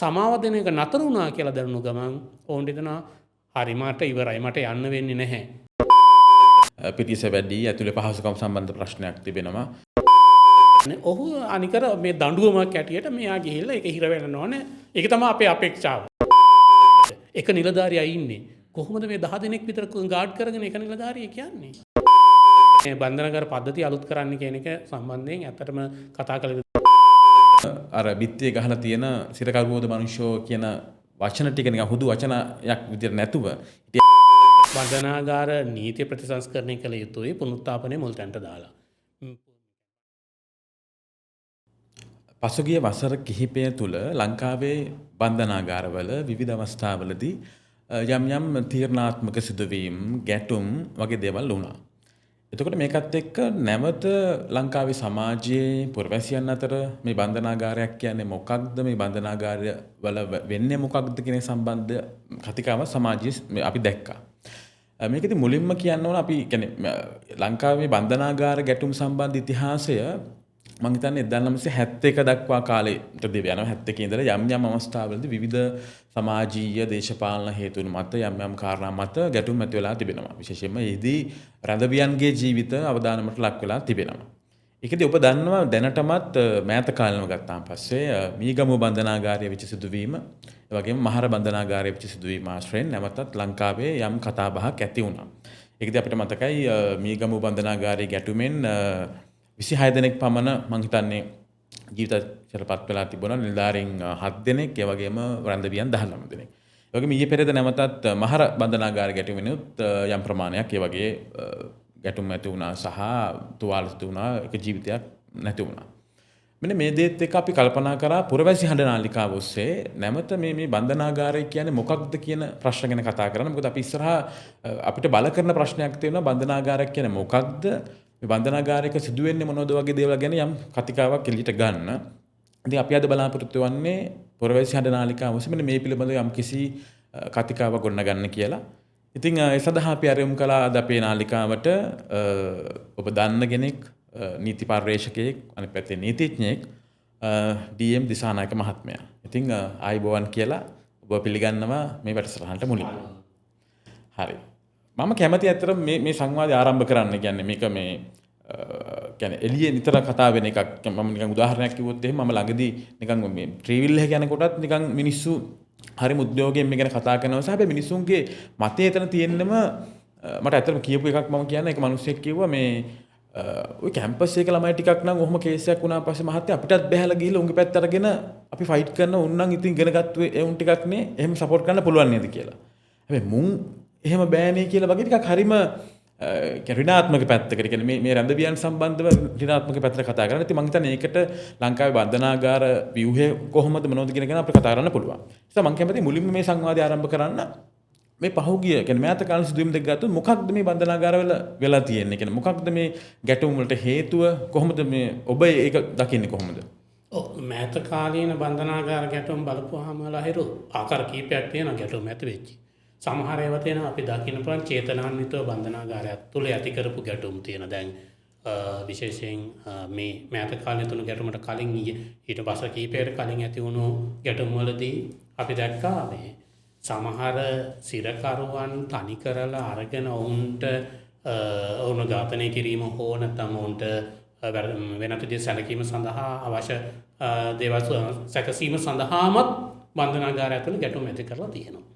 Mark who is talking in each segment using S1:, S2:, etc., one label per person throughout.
S1: සමාව දෙන එක නතර වුණා කියලා දැනුණු ගමන් ඔවුන් හිතනවා හරි මට ඉවරයි මට යන්න වෙන්නේ නැහැ.
S2: පිටිස වැඩි ඇතුලේ පහසුකම් සම්බන්ධ ප්‍රශ්නයක් තිබෙනවා.
S1: ඔහු අනිකර මේ දඬුවමක් ඇටියට මෙයා ගිහිල්ලා ඒක හිර වෙන්න ඕනේ. ඒක තමයි අපේ අපේක්ෂාව. එක නිලධාරියා ඉන්නේ. කොහොමද මේ 10 දෙනෙක් විතර ගාඩ් කරගෙන එක නිලධාරියෙක් කියන්නේ? මේ බන්ධනකර පද්ධතිය අලුත් කරන්න කියන එක සම්බන්ධයෙන් ඇත්තටම කතා කළ යුතු.
S2: අර බිත්තියේ ගහලා තියෙන සිරකරුවෝද මනුෂ්‍යෝ කියන වචන ටික නිකන් හුදු වචනයක් විදිහට නැතුව
S1: බන්ධනාගාර නීතිය ප්‍රතිසංස්කරණය කළ යුතුයි පුනරුත්ථාපනය මුල් තැනට දාලා.
S2: පසුගිය වසර කිහිපය තුළ ලංකාවේ බන්ධනාගාරවල විවිධ අවස්ථාවලදී යම් යම් තීරණාත්මක සිදුවීම් ගැටුම් වගේ දේවල් වුණා. එතකොට මේකත් එක්ක නැවත ලංකාවේ සමාජයේ පුරවැසියන් අතර මේ බන්ධනාගාරයක් කියන්නේ මොකක්ද, මේ බන්ධනාගාරය වල වෙන්නේ මොකක්ද කියන සම්බන්ධ කතිකාව සමාජයේ අපි දැක්කා. මේකෙදි මුලින්ම කියන්න ඕන අපි කියන්නේ ලංකාවේ බන්ධනාගාර ගැටුම් සම්බන්ධ ඉතිහාසය මම හිතන්නේ 1971 දක්වා කාලෙට දෙව යනවා. 71 ඉඳලා යම් යම් අවස්ථාවලදී විවිධ සමාජීය දේශපාලන හේතුන් මත යම් යම් කාරණා මත ගැටුම් ඇති වෙලා තිබෙනවා. විශේෂයෙන්ම එහිදී රැඳවියන්ගේ ජීවිත අවදානමට ලක් වෙලා තිබෙනවා. ඒකදී ඔබ දන්නවා දැනටමත් මෑත කාලෙම ගත්තාන් පස්සේ මීගමුව බන්ධනාගාරයේ වෙච්ච සිදුවීම, ඒ වගේම මහර බන්ධනාගාරයේ වෙච්ච සිදුවීම ආශ්‍රයෙන් නැවතත් ලංකාවේ යම් කතාබහක් ඇති වුණා. ඒකදී අපිට මතකයි මීගමුව බන්ධනාගාරයේ ගැටුමෙන් 26 දෙනෙක් පමණ මං හිතන්නේ ජීවිතයට වෙලා තිබුණා. නිලධාරීන් 7 දෙනෙක්, ඒ වගේම රැඳවියන් 19 දෙනෙක්. ඒ වගේම ඊයේ පෙරේද නැවතත් මහර බන්ධනාගාර ගැටුමෙනුත් යම් ප්‍රමාණයක් ඒ වගේ ගැටුම් ඇති වුණා සහ තුවාල සිදු වුණා. එක ජීවිතයක් නැති වුණා. මෙන්න මේ දේත් එක්ක අපි කල්පනා කරා පුරවැසි හඬ නාලිකාව ඔස්සේ නැවත මේ බන්ධනාගාරය කියන්නේ මොකක්ද කියන ප්‍රශ්න ගැන කතා කරන්න. මොකද අපි ඉස්සරහා අපිට බල කරන ප්‍රශ්නයක් තියෙනවා බන්ධනාගාරයක් කියන්නේ මොකක්ද? මේ බන්ධනාගාරයක සිදුවෙන්නේ මොනවද වගේ දේවල් ගැන යම් කතිකාවක් එළියට ගන්න. ඉතින් අපි අද බලාපොරොත්තු වෙන්නේ පුරවැසි හඬ නාලිකාව ඔස්සේ මෙන්න මේ පිළිබඳව යම් කිසි කතිකාවක් ගොඩනගන්න කියලා. ඉතින් ඒ සඳහා අපි ආරම්භ කළා අද අපේ නාලිකාවට ඔබ දන්න කෙනෙක් නීති පර්යේෂකයෙක්, අනිත් පැත්තේ නීතිඥයෙක් ඩී.එම්. දිසානායක මහත්මයා. ඉතින් ආයිබෝවන් කියලා ඔබ පිළිගන්නවා මේ වැඩසටහනට මුලින්. හරි. මම කැමති ඇත්තට මේ සංවාදය ආරම්භ කරන්න. කියන්නේ මේක මේ කියන්නේ එළියේ නිතර කතා වෙන එකක්. මම නිකන් උදාහරණයක් කිව්වොත් එහෙම මම ළඟදී නිකන් මේ ට්‍රීවිල් එක යන කොටත් නිකන් මිනිස්සු හරිම උද්‍යෝගයෙන් මේ ගැන කතා කරනවා. සහ හැබැයි මිනිස්සුන්ගේ මතය එතන තියෙන්නම මට ඇත්තටම කියපු එකක් මම කියන්නේ. ඒක මිනිස්සෙක් කිව්වා මේ ඔය කැම්පස් එක ළමයි ටිකක් නම් ඔහොම කේස් එකක් වුණා පස්සේ මහත්තයා අපිටත් බහැලා ගිහිල්ලා උන්ගේ පැත්ත අරගෙන අපි ෆයිට් කරන උන් නම් ඉතින් ඉගෙන ගත්තු ඒ උන් ටිකක් නේ එහෙම සපෝට් කරන්න පුළුවන් නේද කියලා. හැබැයි මුන් එහෙම බෑනේ කියලා වගේ ටිකක් හරිම ඍණාත්මක පැත්තකට කියන්නේ මේ රැඳවියන් සම්බන්ධව ඍණාත්මක පැත්තට කතා කරනවා. ඉතින් මම හිතන්නේ ඒකට ලංකාවේ බන්ධනාගාර ව්‍යුහය කොහොමද මොනවද කියන ගැන අපිට කතා කරන්න පුළුවන්. ඒ නිසා මම කැමතියි මුලින්ම මේ සංවාදය ආරම්භ කරන්න මේ පහුගිය කියන්නේ මෑත කාලේ සිදුවීම් දෙක ගත්තොත් මොකක්ද මේ බන්ධනාගාරවල වෙලා තියෙන්නේ කියන්නේ මොකක්ද මේ ගැටුම් වලට හේතුව කොහොමද මේ ඔබ ඒක දකින්නේ කොහොමද?
S1: ඔව් මෑත කාලීන බන්ධනාගාර ගැටුම් බලපුවාම ලහිරු ආකාර කීපයක් තියෙනවා ගැටුම් ඇති වෙච්චි. සමහර ඒවා තියෙනවා අපි දකින්න පුළුවන් චේතනාන්විතව බන්ධනාගාරයක් තුල ඇති කරපු ගැටුම් තියෙන. දැන් විශේෂයෙන් මේ මෑත කාලේ තුන ගැටුමට කලින් ඊට පස්සේ කීපයකට කලින් ඇති වුණු ගැටුම් වලදී අපි දැක්කා මේ සමහර සිරකරුවන් තනි කරලා අරගෙන ඔවුන්ට ඔවුන් ඝාතනය කිරීම හෝ නැත්නම් ඔවුන්ට වෙනත් විදිහට සැලකීම සඳහා අවශ්‍ය දේවල් සැකසීම සඳහාමත් බන්ධනාගාරය ඇතුළේ ගැටුම් ඇති කරලා තියෙනවා.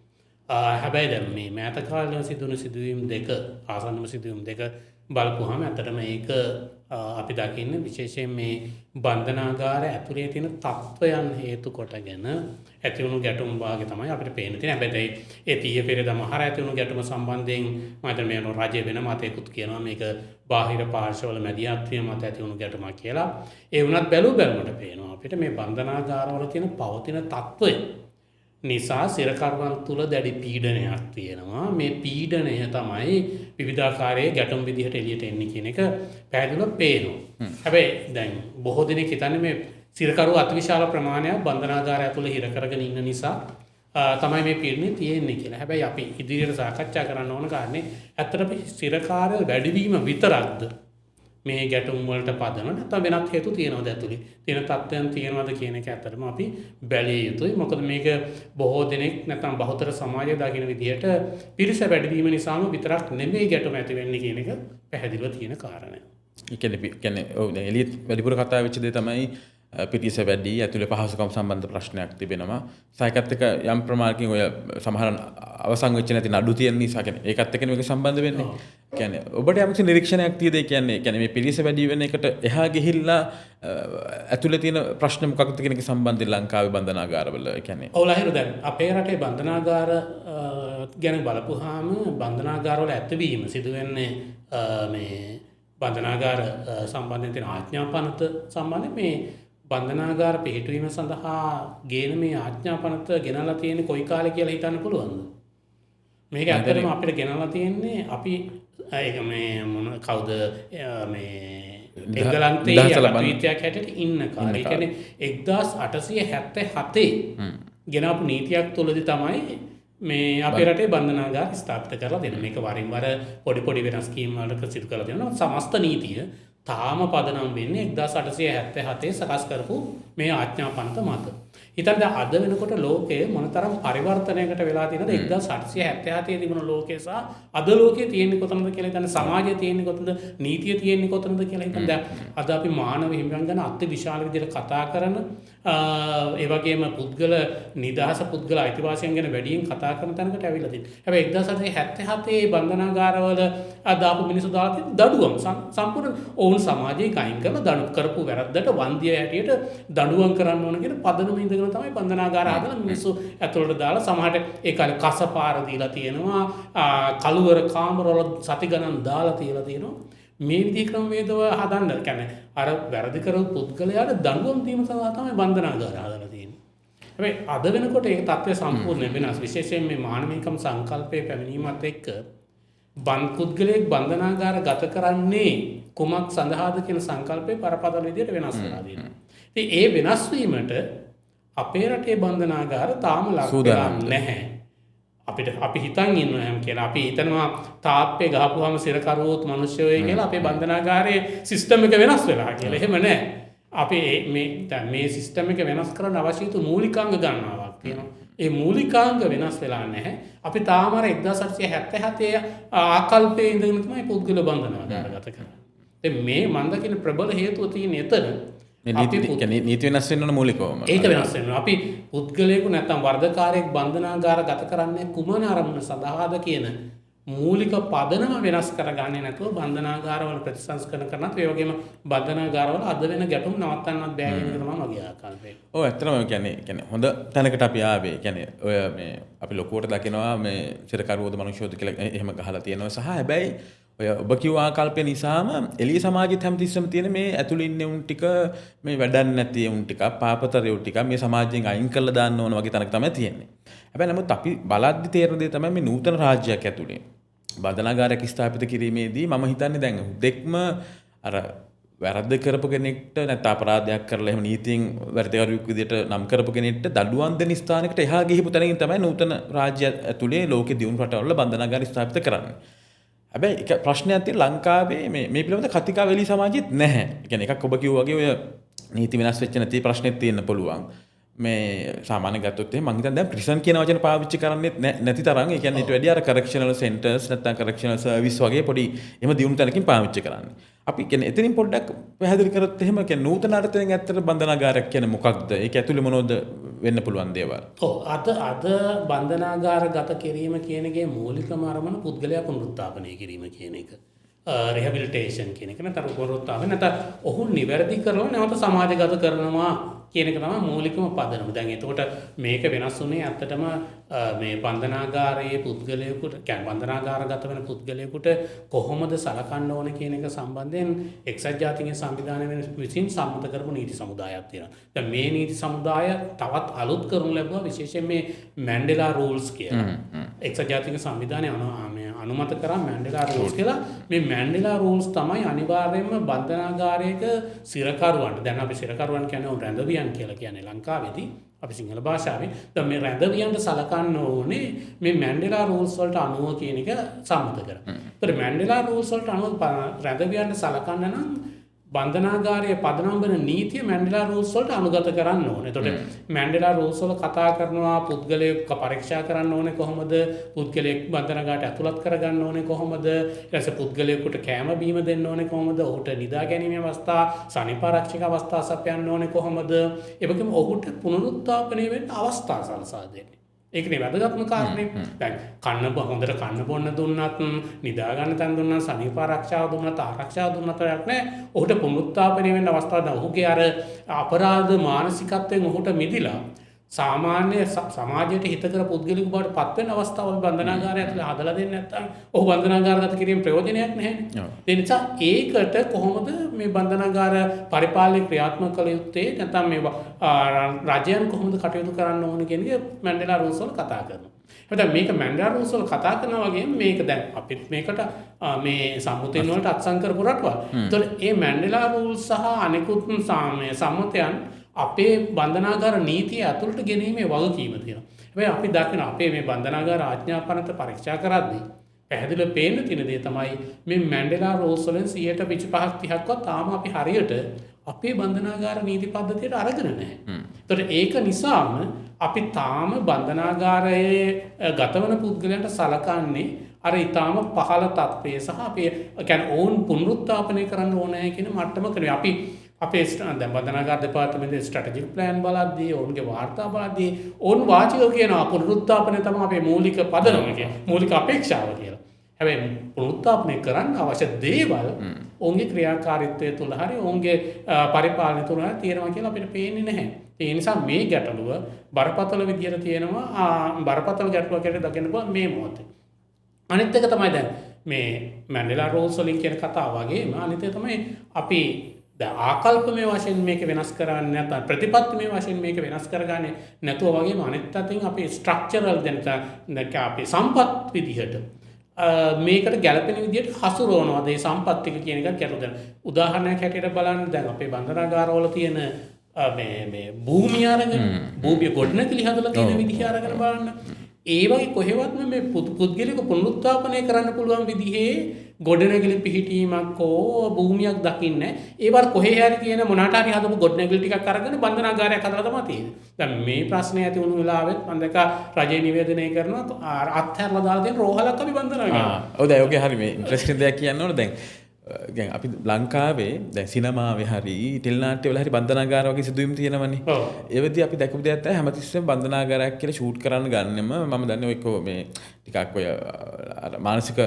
S1: හැබැයි දැන් මේ මෑත කාලේ සිදුවුණු සිදුවීම් දෙක ආසන්නම සිදුවීම් දෙක බලපුවාම ඇත්තටම ඒක අපි දකින්නේ විශේෂයෙන් මේ බන්ධනාගාර ඇතුලේ තියෙන තත්ත්වයන් හේතු කොටගෙන ඇති වුණු ගැටුම් වාගේ තමයි අපිට පේන්න තියෙන්නේ. හැබැයි ඒ 30 පෙරේදා මහර ඇති වුණු ගැටුම සම්බන්ධයෙන් මම හිතන්නේ මේ රජය වෙන මතයකුත් කියනවා මේක බාහිර පාර්ශවවල මැදිහත්වීම මත ඇති වුණු ගැටුමක් කියලා. ඒ වුණත් බැලුමට පේනවා අපිට මේ බන්ධනාගාරවල තියෙන පවතින තත්ත්වය නිසා සිරකරුවන් තුල දැඩි පීඩනයක් තියෙනවා. මේ පීඩනය තමයි විවිධාකාරයේ ගැටුම් විදිහට එළියට එන්නේ කියන එක පැහැදිලිව පේනවා. හැබැයි දැන් බොහෝ දෙනෙක් හිතන්නේ මේ සිරකරුව අතිවිශාල ප්‍රමාණයක් බන්ධනාගාරය තුල හිර කරගෙන ඉන්න නිසා තමයි මේ පීඩනය තියෙන්නේ කියලා. හැබැයි අපි ඉදිරියට සාකච්ඡා කරන්න ඕන කාරණේ ඇත්තටම සිරකාරය වැඩිවීම විතරක්ද මේ ගැටුම් වලට පදනම නැත්නම් වෙනත් හේතු තියෙනවද ඇතුලේ තියෙන තත්ත්වයන් තියෙනවද කියන එක ඇත්තටම අපි බැලිය යුතුයි. මොකද මේක බොහෝ දෙනෙක් නැත්නම් බහුතර සමාජය දකින විදිහට පිරිස වැඩිවීම නිසාම විතරක් නෙමෙයි ගැටුම් ඇති වෙන්නේ කියන එක පැහැදිලිව තියෙන කාරණය.
S2: ඒ කියන්නේ ඔව් දැන් එළියට වැඩිපුර කතා වෙච්ච දේ තමයි පිටිස වැඩි ඇතුලේ පහසුකම් සම්බන්ධ ප්‍රශ්නයක් තිබෙනවා. සායකත් එක්ක යම් ප්‍රමාණකින් ඔය සමහර අවසන් වෙච්ච නැති නඩු තියෙන නිසා කියන්නේ ඒකත් එක්ක මේක සම්බන්ධ වෙන්නේ. කියන්නේ ඔබට යම්කිසි නිරීක්ෂණයක් තියෙද කියන්නේ මේ පිටිස වැඩි වෙන එකට එහා ගිහිල්ලා ඇතුලේ තියෙන ප්‍රශ්න මොකක්ද කියන එක සම්බන්ධයෙන් ලංකාවේ බන්ධනාගාරවල කියන්නේ.
S1: ඔව් ලහිරු දැන් අපේ රටේ බන්ධනාගාර ගැන බලපුවාම බන්ධනාගාරවල ඇතිවීම සිදුවෙන්නේ මේ බන්ධනාගාර සම්බන්ධයෙන් තියෙන ආඥාපනත සම්බන්ධයෙන් මේ බන්ධනාගාර පිහිටුවීම සඳහා ගේන මේ ආඥාපනත ගෙනලා තියෙන්නේ කොයි කාලේ කියලා හිතන්න පුළුවන්ද? මේක ඇත්තටම අපිට ගෙනලා තියෙන්නේ අපි ඒක මේ මොන කවුද මේ එංගලන්තයේ අත්විත්‍යක් හැටියට ඉන්න කාලේ. ඒ කියන්නේ 1877 ගෙනාපු නීතියක් තුලදී තමයි මේ අපේ රටේ බන්ධනාගාර ස්ථාපිත කරලා දෙන්නේ. මේක වරින් වර පොඩි වෙනස් කීම් වලට සිදු කරලා දෙනවා. සමස්ත නීතිය තාම පදනම් වෙන්නේ 1877 සකස් කරපු මේ ආඥාපනත මත. ඉතින් දැන් අද වෙනකොට ලෝකයේ මොනතරම් පරිවර්තනයකට වෙලා තියෙනවද 1877 තිබුණ ලෝකේ සහ අද ලෝකයේ තියෙන්නේ කොතනද කියලා හිතන්න, සමාජය තියෙන්නේ කොතනද, නීතිය තියෙන්නේ කොතනද කියලා හිතන්න. දැන් අද අපි මානව හිමිකම් ගැන අති විශාල විදිහට කතා කරන ඒ වගේම පුද්ගල නිදහස පුද්ගල අයිතිවාසිකම් ගැන වැඩියෙන් කතා කරන තැනකට ඇවිල්ලා තියෙනවා. හැබැයි 1877 බන්ධනාගාරවල දාපු මිනිස්සු දාලා තියෙන දඩුවම් සම්පූර්ණ ඔවුන් සමාජයේ කයින් කරලා දඬු කරපු වැරද්දට වන්දිය හැටියට දඬුවම් කරන්න ඕන කියන පදනම ඉඳගෙන තමයි බන්ධනාගාර හදලා මිනිස්සු ඇතුළට දාලා සමහරට ඒ කාලේ කසපාර දීලා තියෙනවා, කළුවර කාමරවල සති ගණන් දාලා තියලා තියෙනවා. මේ විදිහේ ක්‍රමවේදව හදන්න කියන්නේ අර වැරදි කරපු පුද්ගලයාට දඬුවම් දීම සඳහා තමයි බන්ධනාගාර හදලා තියෙන්නේ. හැබැයි අද වෙනකොට ඒ තත්ත්වය සම්පූර්ණයෙන් වෙනස්. විශේෂයෙන් මේ මානවිකම් සංකල්පයේ පැමිණීමත් එක්ක පුද්ගලයෙක් බන්ධනාගාර ගත කරන්නේ කුමක් සඳහාද කියන සංකල්පේ පරපතල විදිහට වෙනස් වෙලා තියෙනවා. ඉතින් ඒ වෙනස් වීමට අපේ රටේ බන්ධනාගාර තාම ලක් වෙලා නැහැ. අපි හිතන් ඉන්නවා හැම කියලා. අපි හිතනවා තාප්පේ ගහපුවාම සිරකරුවොත් මිනිස්සුයෝයි කියලා අපේ බන්ධනාගාරයේ සිස්ටම් එක වෙනස් වෙලා කියලා. එහෙම නැහැ. අපි මේ සිස්ටම් එක වෙනස් කරන්න අවශ්‍ය යුතු මූලිකාංග ගණනාවක් තියෙනවා. ඒ මූලිකාංග වෙනස් වෙලා නැහැ. අපි තාම අර 1877 ආකල්පයේ ඉඳගෙන තමයි පුද්ගල බන්ධනාගාර ගත කරන්නේ. මේ මන්ද කියන ප්‍රබල හේතුව තියෙන එතන
S2: නීති වෙනස් වෙන්න ඕන මූලිකවම.
S1: ඒක වෙනස් වෙනවා. අපි පුද්ගලයෙකු නැත්නම් වර්ධකාරයෙක් බන්ධනාගාර ගත කරන්නේ කුමන අරමුණ සඳහාද කියන මූලික පදනම වෙනස් කරගන්නේ නැතුව බන්ධනාගාරවල ප්‍රතිසංස්කරණ කරනත් ඒ වගේම බන්ධනාගාරවල අද වෙන ගැටුම් නවත්තන්නත් බෑ කියන එක තමයි මගේ ආකල්පය.
S2: ඔව් ඇත්තටම කියන්නේ හොඳ තැනකට අපි ආවේ. කියන්නේ ඔය මේ අපි ලොකුවට දකිනවා මේ සිරකරුවෝද මිනිස්සුද කියලා එහෙම ගහලා තියෙනවා සහ හැබැයි ඔය ඔබ කිව්ව ආකල්පය නිසාම එළිය සමාජෙත් හැමතිස්සෙම තියෙන මේ ඇතුළේ ඉන්න උන් ටික මේ වැඩක් නැති උන් ටික පාපතරයෝ ටික මේ සමාජයෙන් අයින් කරලා දාන්න ඕන වගේ තැනක තමයි තියෙන්නේ. හැබැයි නමුත් අපි බලද්දි තේරෙන දේ තමයි මේ නූතන රාජ්‍යයක් ඇතුළේ බන්ධනාගාරයක් ස්ථාපිත කිරීමේදී මම හිතන්නේ දැන් දෙක්ම අර වැරද්ද කරපු කෙනෙක්ට නැත්නම් අපරාධයක් කරලා එහෙම නීතියෙන් වැරදිකරුවෙක් විදිහට නම් කරපු කෙනෙක්ට දඩුවම් දෙන ස්ථානයකට එහා ගිහිපු තැනකින් තමයි නූතන රාජ්‍ය ඇතුළේ ලෝකෙ දියුණු රටවල බන්ධනාගාර ස්ථාපිත කරන්නේ. හැබැයි එක ප්‍රශ්නයක් තියෙන ලංකාවේ මේ පිළිබඳ කතිකාවේලී සමාජෙත් නැහැ. ඒ කියන්නේ එකක් ඔබ කිව්වා වගේ ඔය නීති වෙනස් වෙච්ච නැති ප්‍රශ්නෙත් තියෙන්න පුළුවන්. මේ සාමාන්‍ය ගත්තොත් එහෙනම් මම හිතන්නේ දැන් ප්‍රිසන් කියන වචන පාවිච්චි කරන්නේ නැති තරම්. ඒ කියන්නේ ඊට වැඩිය අර කරෙක්ෂනල් සෙන්ටර්ස් නැත්නම් කරෙක්ෂනල් සර්විස් වගේ පොඩි එහෙම දියුණු තැනකින් පාවිච්චි කරන්නේ. අපි කියන්නේ එතනින් පොඩ්ඩක් පැහැදිලි කරොත් එහෙම කියන්නේ නූතන අර්ථයෙන් ඇත්තට බන්ධනාගාරයක් කියන්නේ මොකක්ද? ඒක ඇතුලේ මොනවද වෙන්න පුළුවන් දේවල්?
S1: ඔව් අද බන්ධනාගාර ගත කිරීම කියන එකේ මූලිකම අරමුණ පුද්ගලයා පුනරුත්ථාපනය කිරීම කියන එක. රිහැබිලිටේෂන් කියන එක නැත්නම් පුනරුත්ථාපනය නැත්නම් ඔහු නිවැරදි කරලා නැවත සමාජගත කරනවා කියන එක තමයි මූලිකම පදනම. දැන් එතකොට මේක වෙනස් වුණේ ඇත්තටම මේ බන්ධනාගාරයේ පුද්ගලයෙකුට කියන්නේ බන්ධනාගාරගත වෙන පුද්ගලයෙකුට කොහොමද සලකන්න ඕන කියන එක සම්බන්ධයෙන් එක්සත් ජාතීන්ගේ සංවිධානය විසින් සම්මත කරපු නීති සමුදායක් තියෙනවා. දැන් මේ නීති සමුදාය තවත් අලුත් කරනු ලැබුවා විශේෂයෙන් මේ මැන්ඩෙලා රූල්ස් කියලා. එක්සත් ජාතික සංවිධානය අනුමත කරා මැන්ඩෙලා රූල්ස් කියලා. මේ මැන්ඩෙලා රූල්ස් තමයි අනිවාර්යයෙන්ම බන්ධනාගාරයක සිරකරුවන්ට, දැන් අපි සිරකරුවන් කියන්නේ රැඳවියන් කියලා කියන්නේ ලංකාවේදී අපි සිංහල භාෂාවේ. දැන් මේ රැඳවියන්ට සලකන්න ඕනේ මේ මැන්ඩෙලා රූල්ස් වලට අනුව කියන එක සම්මත කරා. ඒතර මැන්ඩෙලා රූල්ස් වලට අනුව රැඳවියන්ට සලකන්න නම් බන්ධනාගාරයේ පදනම් වෙන නීතිය මැන්ඩෙලා රූල්ස් වලට අනුගත කරන්න ඕනේ. එතකොට මැන්ඩෙලා රූල්ස් වල කතා කරනවා පුද්ගලයෙක් පරීක්ෂා කරන්න ඕනේ කොහොමද? පුද්ගලයෙක් බන්ධනාගාරයට ඇතුළත් කරගන්න ඕනේ කොහොමද? ඊට පස්සේ පුද්ගලයෙකුට කැම බීම දෙන්න ඕනේ කොහොමද? ඔහුට නිදා ගැනීමේ අවස්ථා, සනීපාරක්ෂක අවස්ථා සපයන්න ඕනේ කොහොමද? ඒ වගේම ඔහුට පුනරුත්ථාපනය වෙන්න අවස්ථා සලසා දෙන්නේ. ඒකනේ වැදගත්ම කාරණේ. දැන් හොඳට කන්න බොන්න දුන්නත්, නිදා ගන්න තැන් දුන්නත්, සනීප ආරක්ෂාව දුන්නත්, ආරක්ෂාව දුන්නත් වැඩක් නැහැ. ඔහුට පුනරුත්ථාපනය වෙන්න අවස්ථාවක් නැහැ. ඔහුගේ අර අපරාධ මානසිකත්වයෙන් ඔහුට මිදිලා සාමාන්‍ය සමාජයට හිතකර පුද්ගලික බවට පත් වෙන අවස්ථාවල් බන්ධනාගාරය ඇතුලේ හදලා දෙන්නේ නැත්නම් ඔහු බන්ධනාගාරගත කිරීම ප්‍රයෝජනයක් නැහැ. ඒ නිසා ඒකට කොහොමද මේ බන්ධනාගාර පරිපාලනය ක්‍රියාත්මක කළ යුත්තේ නැත්නම් මේ රජයන් කොහොමද කටයුතු කරන්න ඕන කියන එක මැන්ඩෙලා රූල්ස් වල කතා කරනවා. හැබැයි මේක මැන්ඩෙලා රූල්ස් වල කතා කරනවා වගේම මේක දැන් අපිත් මේකට මේ සම්මුතියන් වලට අත්සන් කරපු රටවල්. ඒතකොට මේ මැන්ඩෙලා රූල්ස් සහ අනෙකුත් සම්මතයන් අපේ බන්ධනාගාර නීතිය ඇතුළට ගැනීමේ වගකීම තියෙනවා. හැබැයි අපි දකින අපේ මේ බන්ධනාගාර ආඥාපනත පරීක්ෂා කරද්දී පැහැදිලිව පේන්න තියෙන දේ තමයි මේ මැන්ඩෙලා රූල්ස් වලින් 25% 30%ක්වත් තාම අපි හරියට අපේ බන්ධනාගාර නීති පද්ධතියට අරගෙන නැහැ. ඒතකොට ඒක නිසාම අපි තාම බන්ධනාගාරයේ ගතවන පුද්ගලයන්ට සලකන්නේ අර ඊටාම පහළ තත්ත්වයේ සහ අපේ කියන්නේ ඕන් පුනරුත්ථාපනය කරන්න ඕනේ කියන මට්ටමක නෙවෙයි. අපේ දැන් බන්ධනාගාර දෙපාර්තමේන්තුවේ ස්ට්‍රැටජික් ප්ලෑන් බලද්දී ඔවුන්ගේ වාර්තා බලද්දී ඔවුන් වාචිකව කියනවා පුනරුත්ථාපනය තමයි අපේ මූලික පදනම කියලා. මූලික අපේක්ෂාව කියලා. හැබැයි පුනරුත්ථාපනය කරන්න අවශ්‍ය දේවල් ඔවුන්ගේ ක්‍රියාකාරීත්වය තුළ හරි ඔවුන්ගේ පරිපාලනය තුළ හරි තියෙනවා කියලා අපිට පේන්නේ නැහැ. ඒ නිසා මේ ගැටලුව බරපතල විදියට තියෙනවා. බරපතල ගැටලුවක් කියලා දකින්න පුළුවන් මේ මොහොතේ. අනිත් එක තමයි දැන් මේ මැන්ඩෙලා රූල්ස් වලින් කියන කතාව වගේම අනිත් එක තමයි අපි ආකල්පමය වශයෙන් මේක වෙනස් කරන්නේ නැත්නම් ප්‍රතිපත්තිමය වශයෙන් මේක වෙනස් කරගන්නේ නැතුව වගේම අනිත් අතින් අපි ස්ට්‍රක්චරල් දැන් අපි සම්පත් විදිහට මේකට ගැළපෙන විදිහට හසුරවනවා. ඒ සම්පත් ටික කියන එක ගැටලුව. උදාහරණයක් හැටියට බලන්න දැන් අපේ බන්ධනාගාරවල තියෙන මේ භූමිය අරගෙන භූමිය ගොඩනැගිලි හදලා තියෙන විදිහ අරගෙන බලන්න. ඒ වගේ කොහෙවත්ම මේ පුද්ගලික පුනරුත්ථාපනය කරන්න පුළුවන් විදිහේ ගොඩනැගිලි පිහිටීමක් හෝ භූමියක් දකින්නේ. ඒවල් කොහේ හරි තියෙන මොනකට හරි හදපු ගොඩනැගිලි ටිකක් අරගෙන බන්ධනාගාරයක් හදලා තමයි තියෙන්නේ. දැන් මේ ප්‍රශ්නේ ඇති වුණු වෙලාවෙත් මම දැක රජය නිවේදනය කරනවා අත්හැරලා දාලා තියෙන රෝහලක් අපි බන්ධනාගාරය.
S2: ඔව් දැන් ඔගේ හරි මේ ඉන්ට්‍රස්ටිං දෙයක් කියන්න ඕන දැන් අපි ලංකාවේ දැන් සිනමාවේ හරි ටෙලිනාට්‍යවල හරි බන්ධනාගාර වගේ සිදුවීම් තියෙනවනේ. ඒ වෙද්දී අපි දැකපු දෙයක් තමයි හැමතිස්සෙම බන්ධනාගාරයක් කියලා ෂූට් කරන්න ගන්නෙම මම දන්නේ ඔය මේ ටිකක් ඔය මානසික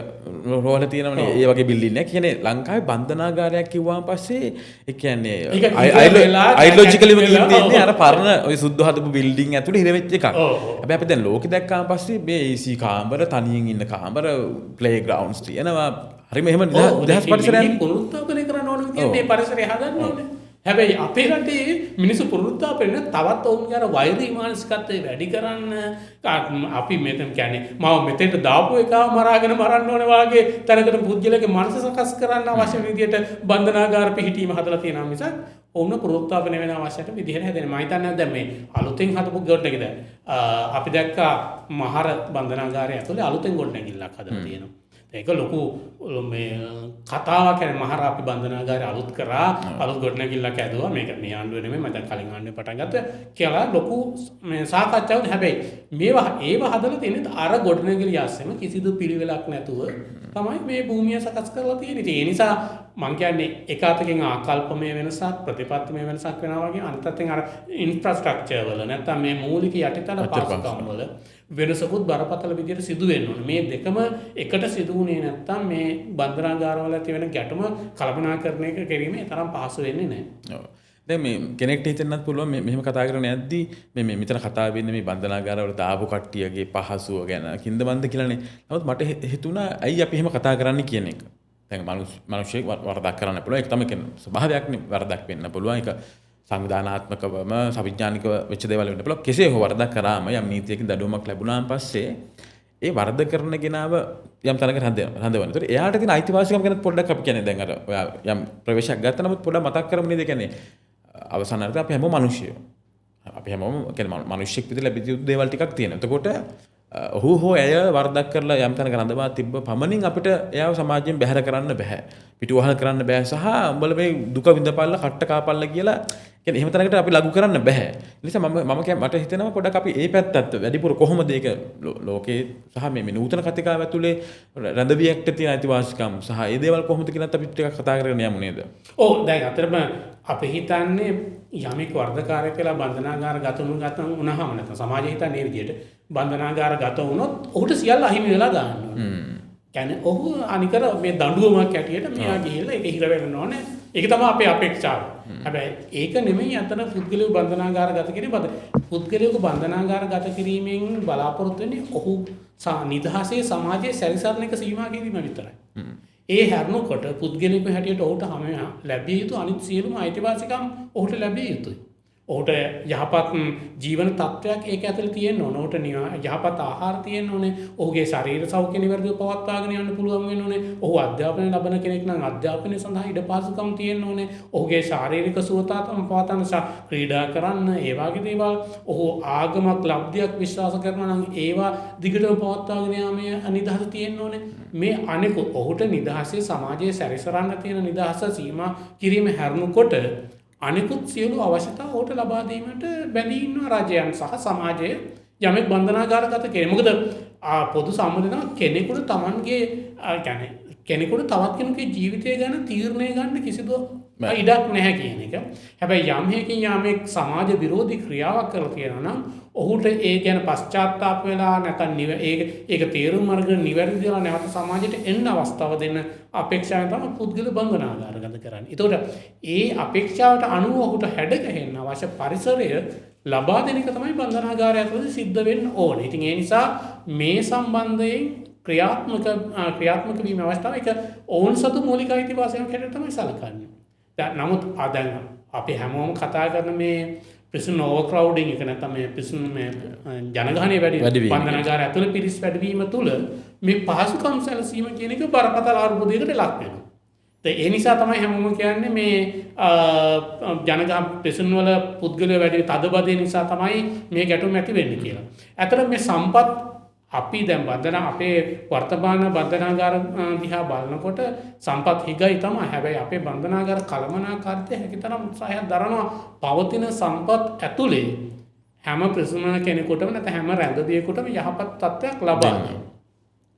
S2: රෝහල තියෙනවනේ ඒ වගේ බිල්ඩින් එකක්. කියන්නේ ලංකාවේ බන්ධනාගාරයක් කිව්වාම පස්සේ ඒ කියන්නේ අයිඩියොලොජිකලිම තියෙන්නේ අර පරණ ඔය සුද්ධ හදපු බිල්ඩින් ඇතුලේ හිර වෙච්ච එකක්. හැබැයි අපි දැන් ලෝකෙ දැක්කාම පස්සේ මේ AC කාමර තනියෙන් ඉන්න කාමර ප්ලේ ග්‍රවුන්ඩ්ස් තියෙනවා. හරිම එහෙම නිදහස් පරිසරයක්
S1: පුනරුත්ථාපනය කරන්න ඕන විදිහට මේ පරිසරය හදන්න ඕනේ. හැබැයි අපේ රටේ මිනිස්සු පුනරුත්ථාපනය තවත් ඔවුන්ගේ අර වෛරී මානසිකත්වය වැඩි කරන්න අපි මෙතන කියන්නේ මම මෙතෙන්ට දාපු එකව මරාගෙන මරන්න ඕනේ වාගේ තැනකට පුද්ගලයාගේ මනස සකස් කරන්න අවශ්‍ය විදිහට බන්ධනාගාර පිහිටීම හදලා තියෙනවා මිසක් ඔවුන් පුනරුත්ථාපනය වෙන අවශ්‍යයට විදිහට හැදෙන්නේ. මම හිතන්නේ දැන් මේ අලුතෙන් හදපු ගොඩනැගිල්ල අපි දැක්කා මහර බන්ධනාගාරය ඇතුලේ අලුතෙන් ගොඩනැගිල්ලක් හදලා තියෙනවා. ඒක ලොකු මේ කතාවක් කියන්නේ මහර අපි බන්ධනාගාරය අලුත් කරා අලුත් ගොඩනැගිල්ලක් ඇදුවා මේක මේ ආණ්ඩුවේ නෙමෙයි මම දැන් කලින් ආණ්ඩුවේ පටන් ගත්තා කියලා ලොකු මේ සාකච්ඡාවක්. හැබැයි මේවා හදලා තියෙන්නේ අර ගොඩනැගිලි යස්සෙම කිසිදු පිළිවෙලක් නැතුව තමයි මේ භූමිය සකස් කරලා තියෙන්නේ. ඒ නිසා මම කියන්නේ එක අතකින් ආකල්පමය වෙනසක් ප්‍රතිපත්තිමය වෙනසක් වෙනවා වගේ අනිත් අතෙන් අර ඉන්ෆ්‍රාස්ට්‍රක්චර් වල නැත්නම් මේ මූලික යටිතල පහසුකම් වල වෙනසකුත් බරපතල විදිහට සිදු වෙන්න ඕනේ. මේ දෙකම එකට සිදු වුණේ නැත්නම් මේ බන්ධනාගාරවල ඇති වෙන ගැටුම කළමනාකරණය කිරීමේ තරම් පහසු වෙන්නේ නැහැ.
S2: ඔව්. දැන් මේ කෙනෙක්ට හිතෙන්නත් පුළුවන් මෙහෙම කතා කරගෙන යද්දී මේ මෙතන කතා වෙන්නේ මේ බන්ධනාගාරවල දාපු කට්ටියගේ පහසුව ගැන කින්ද බන්ද කියලානේ. නමුත් මට හිතුණා ඇයි අපි එහෙම කතා කරන්නේ කියන එක. දැන් මිනිස්සෙක් වරදක් කරන්න පුළුවන්. ඒක තමයි කියන්නේ ස්වභාවයක්නේ වරදක් වෙන්න පුළුවන්. ඒක සංවිධානාත්මකවම සවිඥානිකව වෙච්ච දේවල් වෙන්න පුළුවන්. කෙසේ හෝ වරදක් කරාම යම් නීතියකින් දඩුවමක් ලැබුණාන් පස්සේ ඒ වරද කරන කෙනාව යම් තැනකට හඳවන. ඒතර එයාට තියෙන අයිතිවාසිකම් ගැන පොඩ්ඩක් අපි කියන්නේ දැන් අර ඔයා යම් ප්‍රවේශයක් ගත්තා නමුත් පොඩ්ඩක් මතක් කරමු නේද කියන්නේ අවසාන අර්ථය අපි හැමෝම මිනිස්සුයෝ. අපි හැමෝම කියන්නේ මිනිස්සෙක් විදිහට ලැබිය යුතු දේවල් ටිකක් තියෙනවා. එතකොට ඔහු හෝ ඇය වරදක් කරලා යම් තැනක රඳවා තිබ්බ පමණින් අපිට එයාව සමාජයෙන් බැහැර කරන්න බෑ. පිටුවහල් කරන්න බෑ සහ උඹල මේ දුක විඳපල්ලා කට්ට කාපල්ලා කියලා කියන්නේ එහෙම තැනකට අපි ලඝු කරන්න බෑ. ඒ නිසා මම මට හිතෙනවා පොඩ්ඩක් අපි ඒ පැත්තත් වැඩිපුර කොහොමද ඒක ලෝකේ සහ මේ නූතන කතිකාව ඇතුලේ රැඳවියක්ට තියෙන අයිතිවාසිකම් සහ ඒ දේවල් කොහොමද කියලාත් අපි ටිකක් කතා කරගෙන යමු නේද?
S1: ඔව් දැන් අතරම අපි හිතන්නේ යමෙක් වර්ධකාරය කියලා බන්ධනාගාර ගත වුණාම නැත්නම් සමාජය හිතන්නේ මේ විදිහට බන්ධනාගාර ගත වුණොත් ඔහුට සියල්ල අහිමි වෙලා දාන්න ඕනේ. කියන්නේ ඔහු අනිකර මේ දඬුවමක් ඇටියට මෙයා ගිහිල්ලා ඒක හිර වෙන්න ඕනේ. ඒක තමයි අපේ අපේක්ෂාව. හැබැයි ඒක නෙමෙයි අතන පුද්ගලික බන්ධනාගාර ගත කිරීම. පුද්ගලික බන්ධනාගාර ගත කිරීමෙන් බලාපොරොත්තු වෙන්නේ ඔහු නිදහසේ සමාජයේ සැරිසරන එක සීමා කිරීම විතරයි. ඒ හැරෙනකොට පුද්ගලික හැටියට ඔහුට ලැබිය යුතු අනිත් සියලුම අයිතිවාසිකම් ඔහුට ලැබිය යුතුයි. ඔහුට යහපත් ජීවන තත්ත්වයක් ඒක ඇතුළේ තියෙන්න ඕන. ඔහුට යහපත් ආහාර තියෙන්න ඕනේ. ඔහුගේ ශරීර සෞඛ්‍ය නිවැරදිව පවත්වාගෙන යන්න පුළුවන් වෙන්න ඕනේ. ඔහු අධ්‍යාපනය ලබන කෙනෙක් නම් අධ්‍යාපනය සඳහා ඉඩ පහසුකම් තියෙන්න ඕනේ. ඔහුගේ ශාරීරික සුවතාවම පවත්වන්න ක්‍රීඩා කරන්න ඒ වගේ දේවල් ඔහු ආගමක් ලබ්ධියක් විශ්වාස කරනවා නම් ඒවා දිගටම පවත්වාගෙන යාමේ නිදහස තියෙන්න ඕනේ. මේ අනිකුත් ඔහුට නිදහසේ සමාජයේ සැරිසරන්න තියෙන නිදහස සීමා කිරීම හැරුණකොට අනිකුත් සියලු අවශ්‍යතා ඔහුට ලබා දීමට බැඳී ඉන්නවා රජයන් සහ සමාජය යමෙක් බන්ධනාගාරගත කෙනෙක්. මොකද පොදු සම්මුතියන කෙනෙකුට Tamanගේ කියන්නේ කෙනෙකුට තවත් කෙනෙකුගේ ජීවිතය ගැන තීරණය ගන්න කිසිදු ඉඩක් නැහැ කියන එක. හැබැයි යම් හේකින් යමෙක් සමාජ විරෝධී ක්‍රියාවක් කරලා තියෙනවා නම් ඔහුට ඒ ගැන පශ්චාත්තාප වෙලා නැත්නම් ඒක තේරුම් අරගෙන නිවැරදි දලා නැවත සමාජයට එන්න අවස්ථාව දෙන්න අපේක්ෂාවෙන් තමයි පුද්ගල බන්ධනාගාරගත කරන්නේ. ඒතකොට ඒ අපේක්ෂාවට අනුව ඔහුට හැඩගැහෙන්න අවශ්‍ය පරිසරය ලබා දෙන එක තමයි බන්ධනාගාරය ඇතුළත සිද්ධ වෙන්න ඕනේ. ඉතින් ඒ නිසා මේ සම්බන්ධයෙන් ක්‍රියාත්මක වීම අවස්ථාව එක ඔවුන් සතු මූලික අයිතිවාසිකම් හැටියට තමයි සැලකන්නේ. නමුත් දැන් අපි හැමෝම කතා කරන මේ ප්‍රිසන් ඕවර්ක්‍රවුඩින් එක නැත්නම් මේ ප්‍රිසන් මේ ජනගහනය වැඩි බන්ධනාගාර ඇතුළේ පිරිස් වැඩිවීම තුළ මේ පහසුකම් සැලසීම කියන එක බරපතල අර්බුදයකට ලක් වෙනවා. ඒ නිසා තමයි හැමෝම කියන්නේ මේ ජනගහ ප්‍රිසන් වල පුද්ගලයෝ වැඩි තදබදය නිසා තමයි මේ ගැටුම් ඇති වෙන්නේ කියලා. ඇත්තට මේ සම්පත් අපි දැන් අපේ වර්තමාන බන්ධනාගාර දිහා බලනකොට සම්පත් හිගයි තමයි. හැබැයි අපේ බන්ධනාගාර කළමනාකාරීත්වය හැකිතරම් උත්සාහයක් දරනවා පවතින සම්පත් ඇතුලේ හැම ප්‍රිසන් කෙනෙකුටම නැත්නම් හැම රැඳදියෙකුටම යහපත් තත්ත්වයක් ලබා දෙන්න.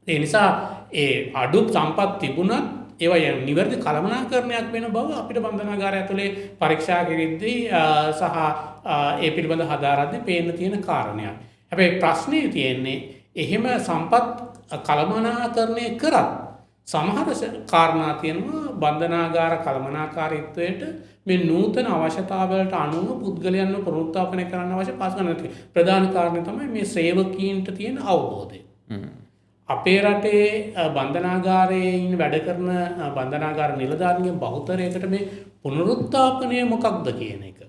S1: ඒ නිසා ඒ අඩු සම්පත් තිබුණත් ඒවා නිවැරදි කළමනාකරණයක් වෙන බව අපිට බන්ධනාගාරය ඇතුලේ පරීක්ෂා කිරීමේදී සහ ඒ පිළිබඳ හදාරද්දී පේන්න තියෙන කාරණයක්. හැබැයි ප්‍රශ්නේ තියෙන්නේ එහෙම සම්පත් කළමනාකරණය කරත් සමහර කාරණා තියෙනවා බන්ධනාගාර කළමනාකාරීත්වයට මේ නූතන අවශ්‍යතාවලට අනුව පුද්ගලයන්ව ප්‍රවෘත්තාපනය කරන්න අවශ්‍ය පාසකන ප්‍රධාන කාරණය තමයි මේ සේවකීන්ට තියෙන අවබෝධය. අපේ රටේ බන්ධනාගාරයෙන් වැඩ කරන බන්ධනාගාර නිලධාරීන්ගේ බහුතරයකට මේ පුනරුත්ථාපනය මොකක්ද කියන එක.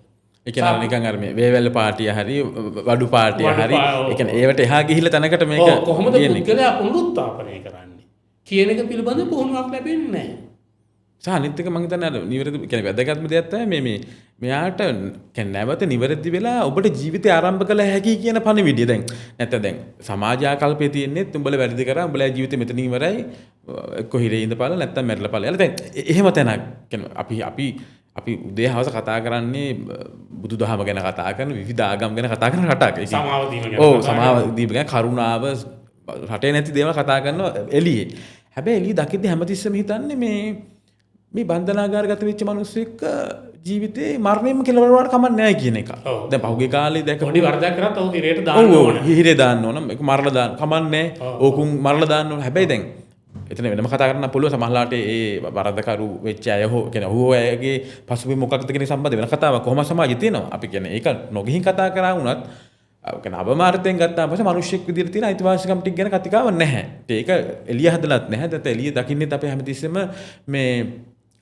S2: ඒ කියන්නේ නිකන් අර මේ වේවැල්ල පාටිය හරි වඩු පාටිය හරි ඒ කියන්නේ ඒවට එහා ගිහිල්ලා තැනකට මේක
S1: කොහොමද පුද්ගලයා පුනරුත්ථාපනය කරන්නේ කියන එක පිළිබඳ පුහුණුවක් ලැබෙන්නේ නැහැ.
S2: සහ අනිත් එක මම හිතන්නේ අර නිවැරදි කියන්නේ වැදගත්ම දෙයක් තමයි මෙයාට කියන්නේ නැවත නිවැරදි වෙලා ඔබට ජීවිතය ආරම්භ කළ හැකි කියන පණිවිඩය දැන් නැත්නම් දැන් සමාජ ආකල්පයේ තියෙන්නේ උඹලා වැරදි කරා උඹලා ජීවිතේ මෙතන ඉවරයි එක්ක හිරේ ඉඳපාලා නැත්නම් මැරලා ඵලයලා දැන් එහෙම තැනක් කියන්නේ අපි උදේ හවස කතා කරන්නේ බුදුදහම ගැන කතා කරන විවිධ ආගම් ගැන කතා කරන රටක්. සමාව දීම ගැන කරුණාව රටේ නැති දේවල් කතා කරනවා එළියේ. හැබැයි එළිය දකිද්දි හැමතිස්සෙම හිතන්නේ මේ බන්ධනාගාරගත වෙච්ච මිනිස්සු එක්ක ජීවිතේ මරණයම කියලා වලට කමක් නැහැ කියන එක. දැන් පහුගිය කාලේ දැක
S1: පොඩි වරදක් කරත් ඔව් හිරේට දාන්න ඕන.
S2: හිරේ දාන්න ඕන. ඒක මරලා දාන්න කමක් නැහැ. ඕකුන් මරලා දාන්න ඕන. හැබැයි දැන් එතන වෙනම කතා කරන්න පුළුවන් සමහරලාට ඒ වරදකරු වෙච්ච අය හෝ කියන්නේ ඔහු අයගේ පසුබිම මොකක්ද කියන සම්බන්ධ වෙන කතාවක් කොහොම සමාජයේ තියෙනවා. අපි කියන්නේ ඒක නොගිහින් කතා කරා වුණත් කියන්නේ අවමාර්ථයෙන් ගත්තාම පස්සේ මිනිස්සෙක් විදිහට තියෙන අයිතිවාසිකම් ටික ගැන කතිකාවක් නැහැ. ඒක එළිය හදලත් නැහැ. දැන් එළිය දකින්නෙත් අපි හැමතිස්සෙම මේ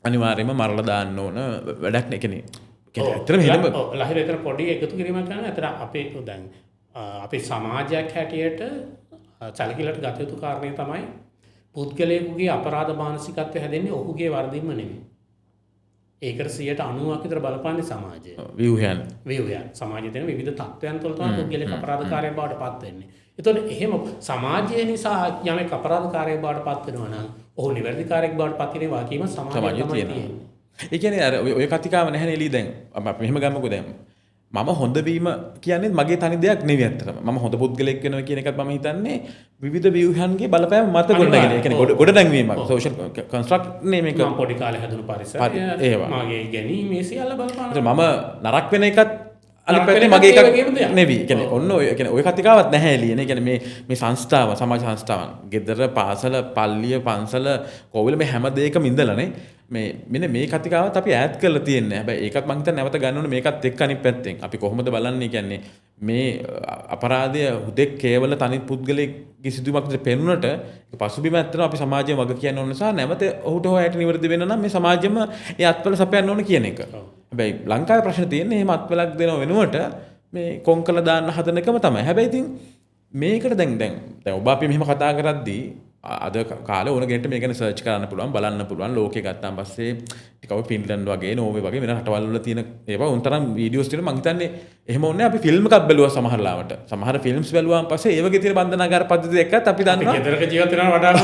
S2: අනිවාර්යයෙන්ම මරලා දාන්න ඕන වැඩක් නේ කියන්නේ. ඇත්තටම හිතම
S1: ලහිර එතන පොඩි එකතු කිරීමක් කරනවා. ඇත්තට අපේ දැන් අපේ සමාජයක් හැටියට සැලකිල්ලට ගත යුතු කාරණය තමයි පුද්ගලයෙකුගේ අපරාධ මානසිකත්වය හැදෙන්නේ ඔහුගේ වර්ධින්ම නෙමෙයි. ඒකට 90% විතර බලපාන්නේ සමාජය. ව්‍යුහයන්. සමාජයේ තියෙන විවිධ තත්ත්වයන් තුළ තමයි පුද්ගලයෙක් අපරාධකාරයෙක් බවට පත් වෙන්නේ. ඒතකොට එහෙම සමාජය නිසා යමෙක් අපරාධකාරයෙක් බවට පත් වෙනවා නම් ඔහු නිවැරදිකාරයෙක් බවට පත් වෙනවා කියීම සමාජයේ තමයි තියෙන්නේ.
S2: ඒ කියන්නේ අර ඔය කතිකාව නැහැ නේ එළි දැන් අපි මෙහෙම ගන්නකො දැන් මම හොඳ වීම කියන්නේ මගේ තනි දෙයක් නෙවෙයි අත්‍තරම. මම හොඳ පුද්ගලෙක් වෙනවා කියන එකත් මම හිතන්නේ විවිධ ව්‍යුහයන්ගේ බලපෑම මත ගොඩනගෙන. ඒ කියන්නේ ගොඩ නැංවීමක්. සෝෂල් කන්ස්ට්‍රක්ට් නේ මේක.
S1: මම පොඩි කාලේ හැදුණු පරිසරය මගේ ගැනීමේ සියල්ල බලපාන.
S2: මම නරක වෙන එකත් අනිත් පැත්තේ මගේ එකක් නෙවෙයි. කියන්නේ ඔන්න ඔය කියන්නේ ඔය කතිකාවක් නැහැ එළියනේ. කියන්නේ මේ සංස්ථාව සමාජ සංස්ථාවන් ගෙදර පාසල පල්ලිය පන්සල කෝවිල මේ හැම දෙයකම ඉඳලානේ මෙන්න මේ කතිකාවත් අපි ඈඩ් කරලා තියෙන්නේ. හැබැයි ඒකත් මම හිතන්නේ නැවත ගන්න ඕනේ මේකත් එක්ක අනිත් පැත්තෙන්. අපි කොහොමද බලන්නේ කියන්නේ මේ අපරාධය හුදෙක් කේවල තනි පුද්ගලයෙක්ගේ සිදුවීමක් විදිහට පෙන්වන්නට පසුබිම ඇත්තටම අපි සමාජයේ වග කියන්න ඕන නිසා නැවත ඔහුට හොයට නිවැරදි වෙන්න නම් මේ සමාජෙම ඒ අත්වල සපයන්න ඕන කියන එක. හැබැයි ලංකාවේ ප්‍රශ්න තියෙන්නේ එහෙම අත්වලක් දෙනව වෙනුවට මේ කොංකල දාන්න හදන එකම තමයි. හැබැයි ඉතින් මේකට දැන් ඔබ අපි මෙහෙම කතා කරද්දී අද කාලේ ඕන කෙනෙක්ට මේක ගැන සර්ච් කරන්න පුළුවන් බලන්න පුළුවන් ලෝකේ ගත්තාන් පස්සේ ටිකව ෆින්ලන්ඩ් වගේ නෝර්වේ වගේ වෙන රටවල් වල තියෙන ඒවා උන්තරම් වීඩියෝස් තියෙනවා මම හිතන්නේ එහෙම ඕනේ අපි ෆිල්ම් එකක් බැලුවා සමහර ලාවට සමහර ෆිල්ම්ස් බැලුවාන් පස්සේ ඒ වගේ තියෙන බන්ධනාගාර පද්ධති එක්කත් අපි දන්නවා
S1: අපි ගෙදරක ජීවත් වෙනවා වඩා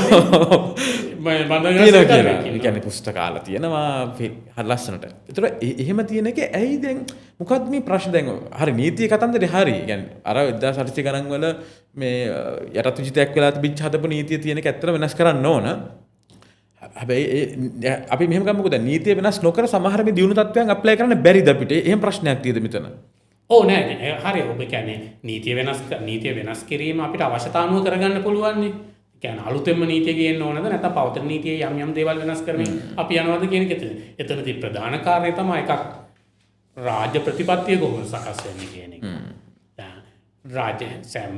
S1: බන්ධනාගාර
S2: කියලා. ඒ කියන්නේ පුස්තකාල තියෙනවා හරි ලස්සනට. ඒතර එහෙම තියෙන එක ඇයි දැන් මොකද්ද මේ ප්‍රශ්න දැන් හරි නීතිය කතන්දරේ හරි. කියන්නේ අර 1800 ගණන් වල මේ යටත් විජිතයක් වෙලා තිබිච්ච හදපු නීතිය තියෙන එක ඇත්තට වෙනස් කරන්න ඕන. හැබැයි අපි මෙහෙම ගමුකෝ දැන් නීතිය වෙනස් නොකර සමහර මේ දියුණු තත්ත්වයන් ඇප්ලයි කරන්න බැරිද අපිට? එහෙම ප්‍රශ්නයක් තියෙද මෙතන?
S1: ඔව් නෑ හරි ඔබ කියන්නේ නීතිය වෙනස් කිරීම අපිට අවශ්‍යතානුව කරගන්න පුළුවන් නේ. කියන්නේ අලුතෙන්ම නීතිය ගේන්න ඕනද නැත්නම් පවතින නීතියේ යම් දේවල් වෙනස් කරමින් අපි යනවාද කියන එක. එතනදී ප්‍රධාන කාරණය තමයි එකක් රාජ්‍ය ප්‍රතිපත්තිය කොහොමද සකස් වෙන්නේ කියන එක. රාජ්‍ය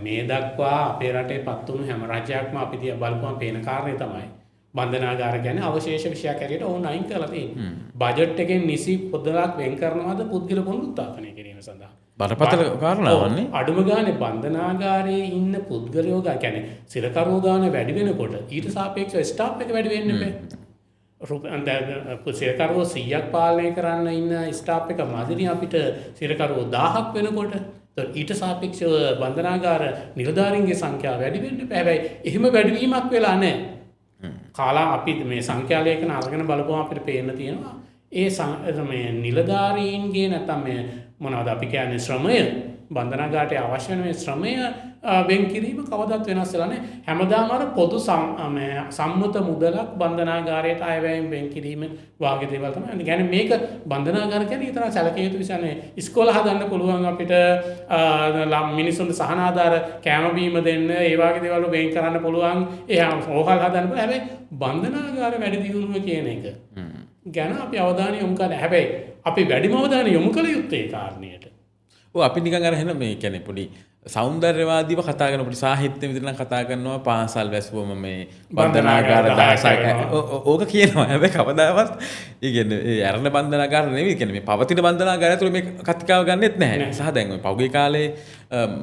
S1: මේ දක්වා අපේ රටේ පත් වුණු හැම රජයක්ම අපි දිහා බලපුවම පේන කාරණේ තමයි බන්ධනාගාර කියන්නේ අවශේෂ විෂයක් ඇරෙට ඕන අයින් කරලා තියෙන්නේ. බජට් එකෙන් නිසි පොදලක් වෙන් කරනවද පුද්ගල පුනරුත්ථාපනය කිරීම සඳහා.
S2: බරපතල කාරණාවන්නේ.
S1: අඩුම ගානේ බන්ධනාගාරයේ ඉන්න පුද්ගලයෝ කියන්නේ සිරකරුවෝ ගාන වැඩි වෙනකොට ඊට සාපේක්ෂව ස්ටාෆ් එක වැඩි වෙන්න බෑ. සිරකරුවෝ 100ක් පාලනය කරන්න ඉන්න ස්ටාෆ් එක මදිනේ අපිට සිරකරුවෝ 1000ක් වෙනකොට ඊට සාපේක්ෂව බන්ධනාගාර නිලධාරීන්ගේ සංඛ්‍යාව වැඩි වෙන්න බෑ. හැබැයි එහෙම වැඩිවීමක් වෙලා නැහැ. කාලා අපි මේ සංඛ්‍යාලයකන අරගෙන බලපුවම අපිට පේන්න තියෙනවා ඒ නිලධාරීන්ගේ නැත්නම් මේ මොනවද අපි කියන්නේ ශ්‍රමය බන්ධනාගාරයට අවශ්‍ය වෙන මේ ශ්‍රමය වෙන් කිරීම කවදාවත් වෙනස් වෙලා නැහැ. හැමදාම අර පොදු සම්මත මුදලක් බන්ධනාගාරයට අයවැයෙන් වෙන් කිරීම වාගේ දේවල් තමයි. ඒ කියන්නේ මේක බන්ධනාගාර කියන්නේ ඊතර සැලකිය යුතු විෂය නෙවෙයි. ඉස්කෝල හදන්න පුළුවන් අපිට මිනිස්සුන්ට සහනාධාර කෑම බීම දෙන්න ඒ වාගේ දේවල් වෙන් කරන්න පුළුවන්. ඒ ඕහල් හදන්න පුළුවන්. හැබැයි බන්ධනාගාර වැඩි දියුණුව කියන එක ගැන අපි අවධානය යොමු කරන්න. හැබැයි අපි වැඩිම අවධානය යොමු කළ යුත්තේ ඒ කාරණයට.
S2: අපි නිකන් අර එහෙනම් මේ කියන්නේ පොඩි සෞන්දර්යවාදීව කතා කරන පොඩි සාහිත්‍ය විදිහට නම් කතා කරනවා පාසල් වැසුවම මේ බන්ධනාගාර 16ක ඕක කියනවා. හැබැයි කවදාවත් ඒ කියන්නේ ඒ අරණ බන්ධනාගාර නෙවෙයි කියන්නේ මේ පවතින බන්ධනාගාරය ඇතුළේ මේ කතිකාව ගන්නෙත් නැහැ. සහ දැන් ඔය පෞගේ කාලේ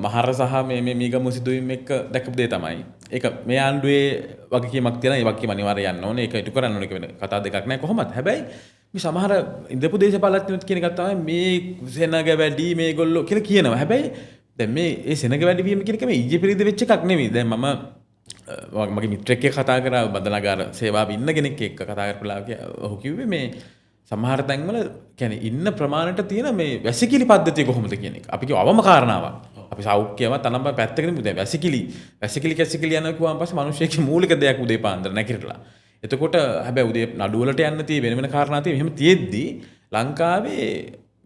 S2: මහර සහ මේ මීගමු සිදුවීම් එක්ක දැකපු දේ තමයි. ඒක මේ ආණ්ඩුවේ වගකීමක් තියෙනවා. ඒ වගකීම අනිවාර්යයෙන් යන්න ඕනේ. ඒක ඉටු කරන්න ඕනේ කියන කතා දෙකක් නැහැ කොහොමද. හැබැයි මේ සමහර ඉඳපු දේශපාලඥයොත් කියන එකක් තමයි මේ සෙනග වැඩි මේගොල්ලෝ කියලා කියනවා. හැබැයි දැන් මේ ඒ සෙනග වැඩි වීම කියන එක මේ ඊයේ පෙරේද වෙච්ච එකක් නෙමෙයි. දැන් මම මගේ මිත්‍රෙක් එක්ක කතා කරා බන්ධනාගාර සේවාවේ ඉන්න කෙනෙක් එක්ක කතා කරලා ඔහු කිව්වේ මේ සමහර තැන්වල කියන්නේ ඉන්න ප්‍රමාණයට තියෙන මේ වැසිකිලි පද්ධතිය කොහොමද කියන එක. අපි කිව්ව අවම කාරණාවක්. අපි සෞඛ්‍යවත් අනම්ම පැත්තකින් දැන් වැසිකිලි යනවා කිව්වන් පස්සේ මිනිස්සෙක්ගේ මූලික දෙයක් උදේ පාන්දර නැගිටලා. එතකොට හැබැයි උදේ නඩුවලට යන්න තියෙ වෙන කාරණා තියෙ මෙහෙම තියෙද්දි ලංකාවේ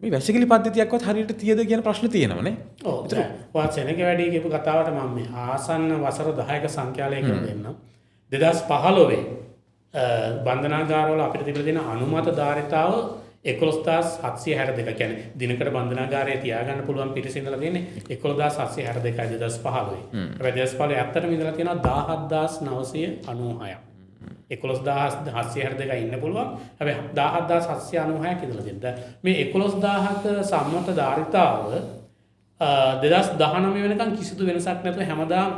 S2: මේ වැසිකිලි පද්ධතියක්වත් හරියට තියද කියන ප්‍රශ්න තියෙනවනේ.
S1: ඔව්. ඔයා සෙනග වැඩි කියපු කතාවට මම මේ ආසන්න වසර 10ක සංඛ්‍යාලයකට දෙන්නම්. 2015 බන්ධනාගාරවල අපිට තිබිලා තියෙන අනුමත ධාරිතාව 11762 කියන්නේ දිනකට බන්ධනාගාරයේ තියාගන්න පුළුවන් පිරිස ඉඳලා තියෙන්නේ 11762යි 2015. හැබැයි 2015 ඇත්තටම ඉඳලා තියෙනවා 17996ක්. 11762 ඉන්න පුළුවන්. හැබැයි 17796ක් ඉඳලා තියෙනවා. මේ 11000ක සම්මත ධාරිතාව 2019 වෙනකන් කිසිදු වෙනසක් නැතුව හැමදාම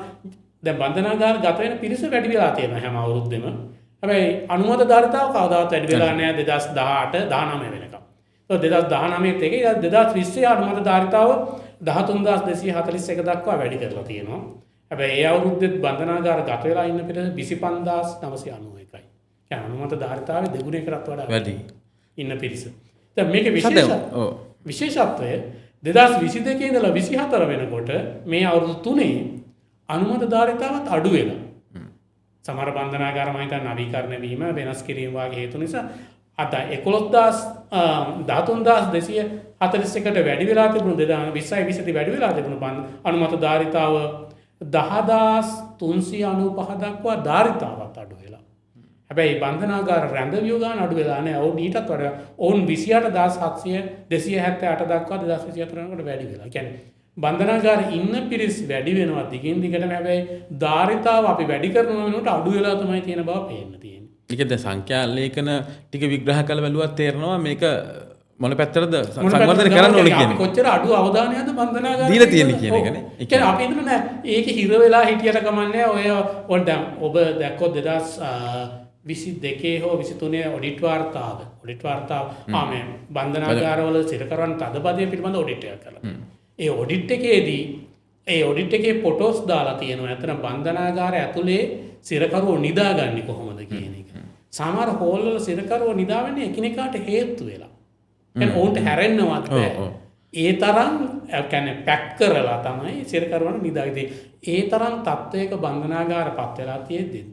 S1: දැන් බන්ධනාගාර ගත වෙන පිරිස වැඩි වෙලා තියෙනවා හැම අවුරුද්දෙම. හැබැයි අනුමත ධාරිතාව කවදාවත් වැඩි වෙලා නැහැ 2018 19 වෙනකම්. ඒක 2019 එකේ 2020 අනුමත ධාරිතාව 13241 දක්වා වැඩි කරලා තියෙනවා. හැබැයි ඒ අවුරුද්දෙත් බන්ධනාගාර ගත වෙලා ඉන්න පිරිස 25991යි. කියන්නේ අනුමත ධාරිතාවේ දෙගුණයකටත් වඩා
S2: වැඩි
S1: ඉන්න පිරිස. දැන් මේකේ විශේෂත්වය 2022 ඉඳලා 24 වෙනකොට මේ අවුරුදු 3 අනුමත ධාරිතාවත් අඩු වෙනවා. සමහර බන්ධනාගාර මම හිතන්නේ නවීකරණය වීම වෙනස් කිරීම වගේ හේතු නිසා අද 11241ට වැඩි වෙලා තිබුණු 2020 වැඩි වෙලා තිබුණු අනුමත ධාරිතාව 10395 දක්වා ධාරිතාවත් අඩු වෙලා. හැබැයි බන්ධනාගාර රැඳවියෝ ගන්න අඩු වෙලා නැහැ. ඔවුන් ඊටත් වඩා ඔවුන් 28700 දක්වා 2024 වෙනකොට වැඩි වෙලා. කියන්නේ බන්ධනාගාර ඉන්න පිරිස් වැඩි වෙනවා දිගින් දිගටම. හැබැයි ධාරිතාව අපි වැඩි කරන වෙනකොට අඩු වෙලා තමයි තියෙන බව පේන්න තියෙන්නේ.
S2: ඒක දැන් සංඛ්‍යා ලේඛන ටික විග්‍රහ කළ බැලුවත් තේරෙනවා මේක මොන පැත්තටද සංවර්ධනය කරන්න ඕනේ කියන එක.
S1: කොච්චර අඩු අවධානයක්ද බන්ධනාගාරය
S2: දීලා තියෙන්නේ කියන එකනේ.
S1: ඒ කියන්නේ අපි හිතන නෑ ඒකේ හිර වෙලා හිටියට කමන්නේ ඔය දැන් ඔබ දැක්කොත් 2022 හෝ 23 ඔඩිට් වාර්තාව මේ බන්ධනාගාරවල සිරකරන තදබදය පිළිබඳ ඔඩිට් එකක් කළා. ඒ ඔඩිට් එකේ ෆොටෝස් දාලා තියෙනවා. ඇත්තට බන්ධනාගාරය ඇතුලේ සිරකරුවෝ නිදාගන්නේ කොහොමද කියන එක. සමහර හෝල් වල සිරකරුවෝ නිදාවන්නේ එකිනෙකාට හේතු වෙලා. දැන් ඔවුන්ට හැරෙන්නවත් බෑ. ඒ තරම් කියන්නේ පැක් කරලා තමයි සිරකරුවන්ට නිදාගන්නේ. ඒ තරම් තත්වයක බන්ධනාගාරපත් වෙලා තියෙද්දි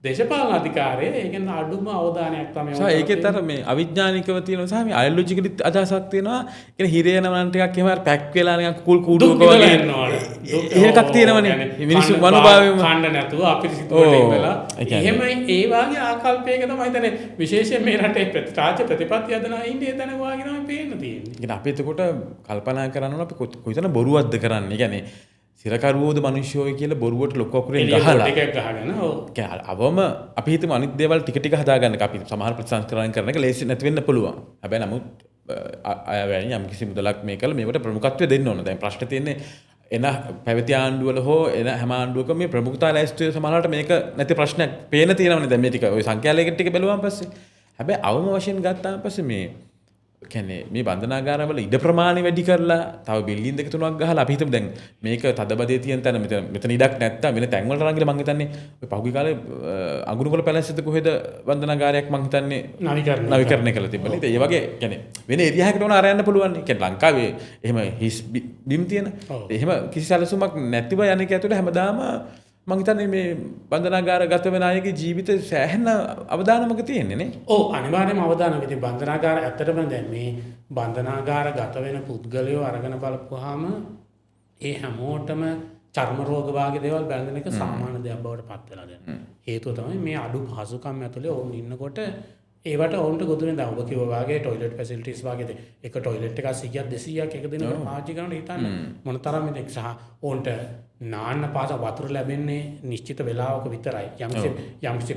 S1: දේශපාලන අධිකාරිය ඒකෙන් අඩුම අවධානයක් තමයි
S2: ඒකෙත් අර මේ අවිඥානිකව තියෙනවා සහ මේ අයලොජිකලි අදහසක් තියෙනවා. කියන්නේ හිරේ නමන ටිකක් එහෙම අර පැක් වෙලා නිකන් කුකුල් කූඩුවක වගේ එහෙමක් තියෙනවනේ. මිනිස්සු මනෝභාවය
S1: කන්න නැතුව අපිරිසිදුවට ඉඳලා එහෙමයි ඒ වාගේ ආකල්පයක තමයි හිතන්නේ විශේෂයෙන් මේ රටේ රාජ්‍ය ප්‍රතිපත්ති හදනවා ඉන්නේ එතන වාගේ තමයි පේන්න තියෙන්නේ.
S2: කියන්නේ අපි එතකොට කල්පනා කරන්න ඕන අපි කොයිතන බොරුවක්ද කරන්නේ. කියන්නේ සිරකරුවෝද මිනිස්සුයි කියලා බොරුවට ලොකු අකුරෙන් ගහලා
S1: ටිකක් ගහගෙන
S2: අවම අපි හිතමු අනිත් දේවල් ටික ටික හදාගන්න අපි සමහර ප්‍රතිසංස්කරණ කරන එක ලේසි නැති වෙන්න පුළුවන්. හැබැයි නමුත් අයවැනි යම් කිසි මුදලක් මේ කළ මේකට ප්‍රමුඛත්වය දෙන්න ඕන. දැන් ප්‍රශ්නේ තියෙන්නේ එන පැවති ආණ්ඩුවල හෝ එන හැම ආණ්ඩුවකම මේ ප්‍රමුඛතා ලැයිස්තුවේ සමහරවිට මේක නැති ප්‍රශ්නයක් පේන තියෙනවනේ. දැන් මේ ටික ওই සංඛ්‍යාලයකට ටික බැලුවාන් පස්සේ හැබැයි අවම වශයෙන් ගත්තාන් පස්සේ මේ කියන්නේ මේ බන්ධනාගාරවල ඉඩ ප්‍රමාණය වැඩි කරලා තව බිල්ඩින් දෙක තුනක් ගහලා අපි හිතමු දැන් මේක තදබදේ තියෙන තැන මෙතන ඉඩක් නැත්තම් වෙන තැන් වලට අරන් ගිහලා මං හිතන්නේ ඔය පහුගිය කාලේ අඟුරුගල පැලැස්සෙද කොහෙද බන්ධනාගාරයක් මං හිතන්නේ නවීකරණය කළා තිබ්බනේ. ඒ වගේ කියන්නේ වෙන ඒරියා එකකට ඕන අරයන්න පුළුවන්. කියන්නේ ලංකාවේ එහෙම හිස් බිම් තියෙන එහෙම කිසි සැලසුමක් නැතිව යන එක ඇතුළේ හැමදාම මං හිතන්නේ මේ බන්ධනාගාර ගත වෙන අයගේ ජීවිත සෑහෙන අවදානමක තියෙන්නේ නේ.
S1: ඔව් අනිවාර්යයෙන්ම අවදානමක තියෙන බන්ධනාගාර ඇත්තටම දැන් මේ බන්ධනාගාර ගත වෙන පුද්ගලයෝ අරගෙන බලපුවාම ඒ හැමෝටම චර්ම රෝග වාගේ දේවල් බැඳෙන එක සාමාන්‍ය දෙයක් බවට පත් වෙලා දැන්. හේතුව තමයි මේ අඩු පහසුකම් ඇතුලේ ඔවුන් ඉන්නකොට ඒවට ඔවුන්ට ගොදුනේ දැන් ඔබ කිව්වා වගේ টয়ලට් ෆැසිලිටිස් වගේ එක টয়ලට් එකක් 100ක් 200ක් එක දිනකට පාවිච්චි කරනකොට හිතන්න මොනතරම් මේක සහ ඔවුන්ට නාන්න පාස වතුර ලැබෙන්නේ නිශ්චිත වෙලාවක විතරයි. යම්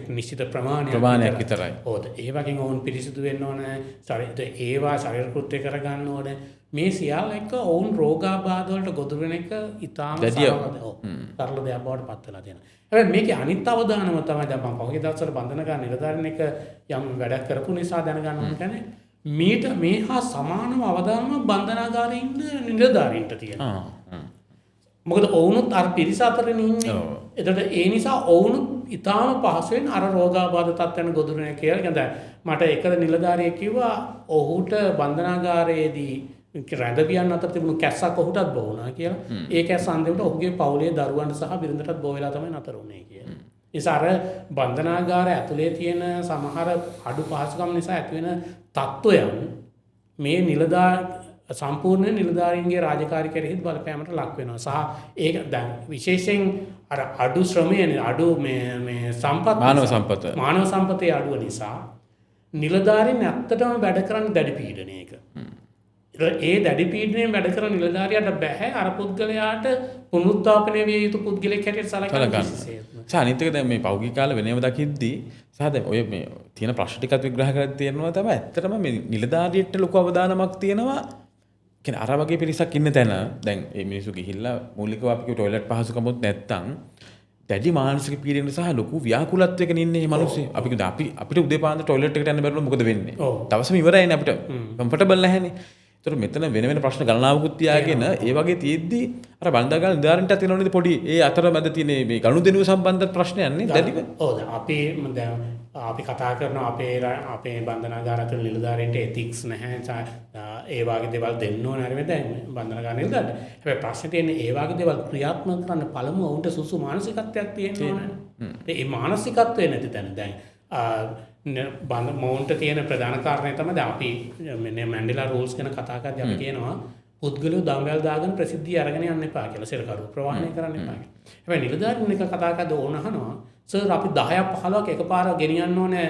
S1: නිශ්චිත ප්‍රමාණයක්
S2: විතරයි.
S1: ඕද ඒ වගේ ඔවුන් පිරිසිදු වෙන්න ඕන. ඒවා ශරීර කෘත්‍ය කරගන්න ඕන. මේ සියල්ල එක ඔවුන් රෝගාබාධ වලට ගොදුරු වෙන එක ඉතාම සරල දෙයක් බවට පත් වෙලා තියෙනවා. හැබැයි මේකේ අනිත් අවදානම තමයි දැන් මම පහුගිය දවස්වල බන්ධනාගාර නිලධාරීන් එක යම් වැඩක් කරපු නිසා දැනගන්න ඕන කියන්නේ මේ හා සමානම අවදානම බන්ධනාගාරේ ඉන්න නිලධාරීන්ට තියෙනවා. මොකද ඔවුනුත් අර පිරිස අතරේ ඉන්නේ. එතකොට ඒ නිසා ඔවුනුත් ඊටාම පහසුවෙන් අර රෝගාබාධ තත්ත්වයන් ගොදුරු වෙන කියලා. දැන් මට එක නිලධාරියෙක් කිව්වා ඔහුට බන්ධනාගාරයේදී රැඳවියන් අතර තිබුණු කැස්සක් ඔහුටත් බෝ වුණා කියලා. ඒ කැස්ස අන්තිමට ඔහුගේ පවුලේ දරුවන්ට සහ බිරිඳටත් බෝ වෙලා තමයි නතර වුණේ කියලා. ඒ නිසා අර බන්ධනාගාරය ඇතුලේ තියෙන සමහර අඩු පහසුකම් නිසා ඇතිවෙන තත්ත්වයන් මේ සම්පූර්ණ නිලධාරීන්ගේ රාජකාරී කෙරෙහිත් බලපෑමට ලක් වෙනවා. සහ ඒක දැන් විශේෂයෙන් අර අඩු ශ්‍රමයේ අඩු මේ මානව සම්පතේ අඩුව නිසා නිලධාරීන් ඇත්තටම වැඩ කරන්නේ දැඩි පීඩනයක. ඒ දැඩි පීඩනයෙන් වැඩ කරන නිලධාරියාට බෑ අර පුද්ගලයාට පුනරුත්ථාපනය විය යුතු පුද්ගලයෙක් හැටියට සලකන්න.
S2: අනිත් එක දැන් මේ පෞද්ගලික කාලේ වෙනම දකිද්දී සහ දැන් ඔය මේ තියෙන ප්‍රශ්න ටිකත් විග්‍රහ කරලා තියෙනවා තමයි ඇත්තටම මේ නිලධාරියට ලොකු අවදානමක් තියෙනවා. කියන්නේ අර වගේ පිරිසක් ඉන්න තැන දැන් මේ මිනිස්සු ගිහිල්ලා මූලිකව අපි කිව්ව টয়ලට් පහසුකමුත් නැත්තම් දැඩි මානසික පීඩනයක සහ ලොකු ව්‍යාකූලත්වයක ඉන්නේ මේ මිනිස්සු. අපිට උදේ පාන්දර টয়ලට් එකට යන්න බැරුණොත් මොකද වෙන්නේ? දවසම ඉවරයිනේ අපිට. කම්ෆර්ටබල් නැහැනේ. ඒතර මෙතන වෙන ප්‍රශ්න ගණනාවකුත් තියාගෙන ඒ වගේ තියෙද්දි අර බණ්ඩාගාල නිලධාරීන්ට තියෙනවනේ පොඩි ඒ අතරමැද තියෙන මේ ගනුදෙනුව සම්බන්ධ ප්‍රශ්නයක් නේ දැඩිව.
S1: ඔව් අපි කතා කරනවා අපේ බන්ධනාගාර ඇතුළේ නිලධාරීන්ට එතික්ස් නැහැ. ඒ වගේ දේවල් දෙන්න ඕන හරි දැන් බන්ධනාගාර නිලධාරීන්ට. හැබැයි ප්‍රශ්නේ තියෙන්නේ ඒ වගේ දේවල් ක්‍රියාත්මක කරන්න පළමුව උන්ට සුසු මානසිකත්වයක් තියෙන්න ඕනනේ. ඒ මානසිකත්වය නැති තැන දැන් මවුන්ට තියෙන ප්‍රධාන කාරණය තමයි දැන් අපි මැන්ඩෙලා රූල්ස් ගැන කතා කරද්දී අපි කියනවා පුද්ගලයෝ දඟල් දාගෙන ප්‍රසිද්ධිය අරගෙන යන්න එපා කියලා සිරකරු ප්‍රවාහනය කරන්න එපා කියලා. හැබැයි නිලධාරීන් එක කතා කරද්දී ඕන අහනවා සර් අපි 10ක් 15ක් එකපාර ගෙනියන්න ඕනේ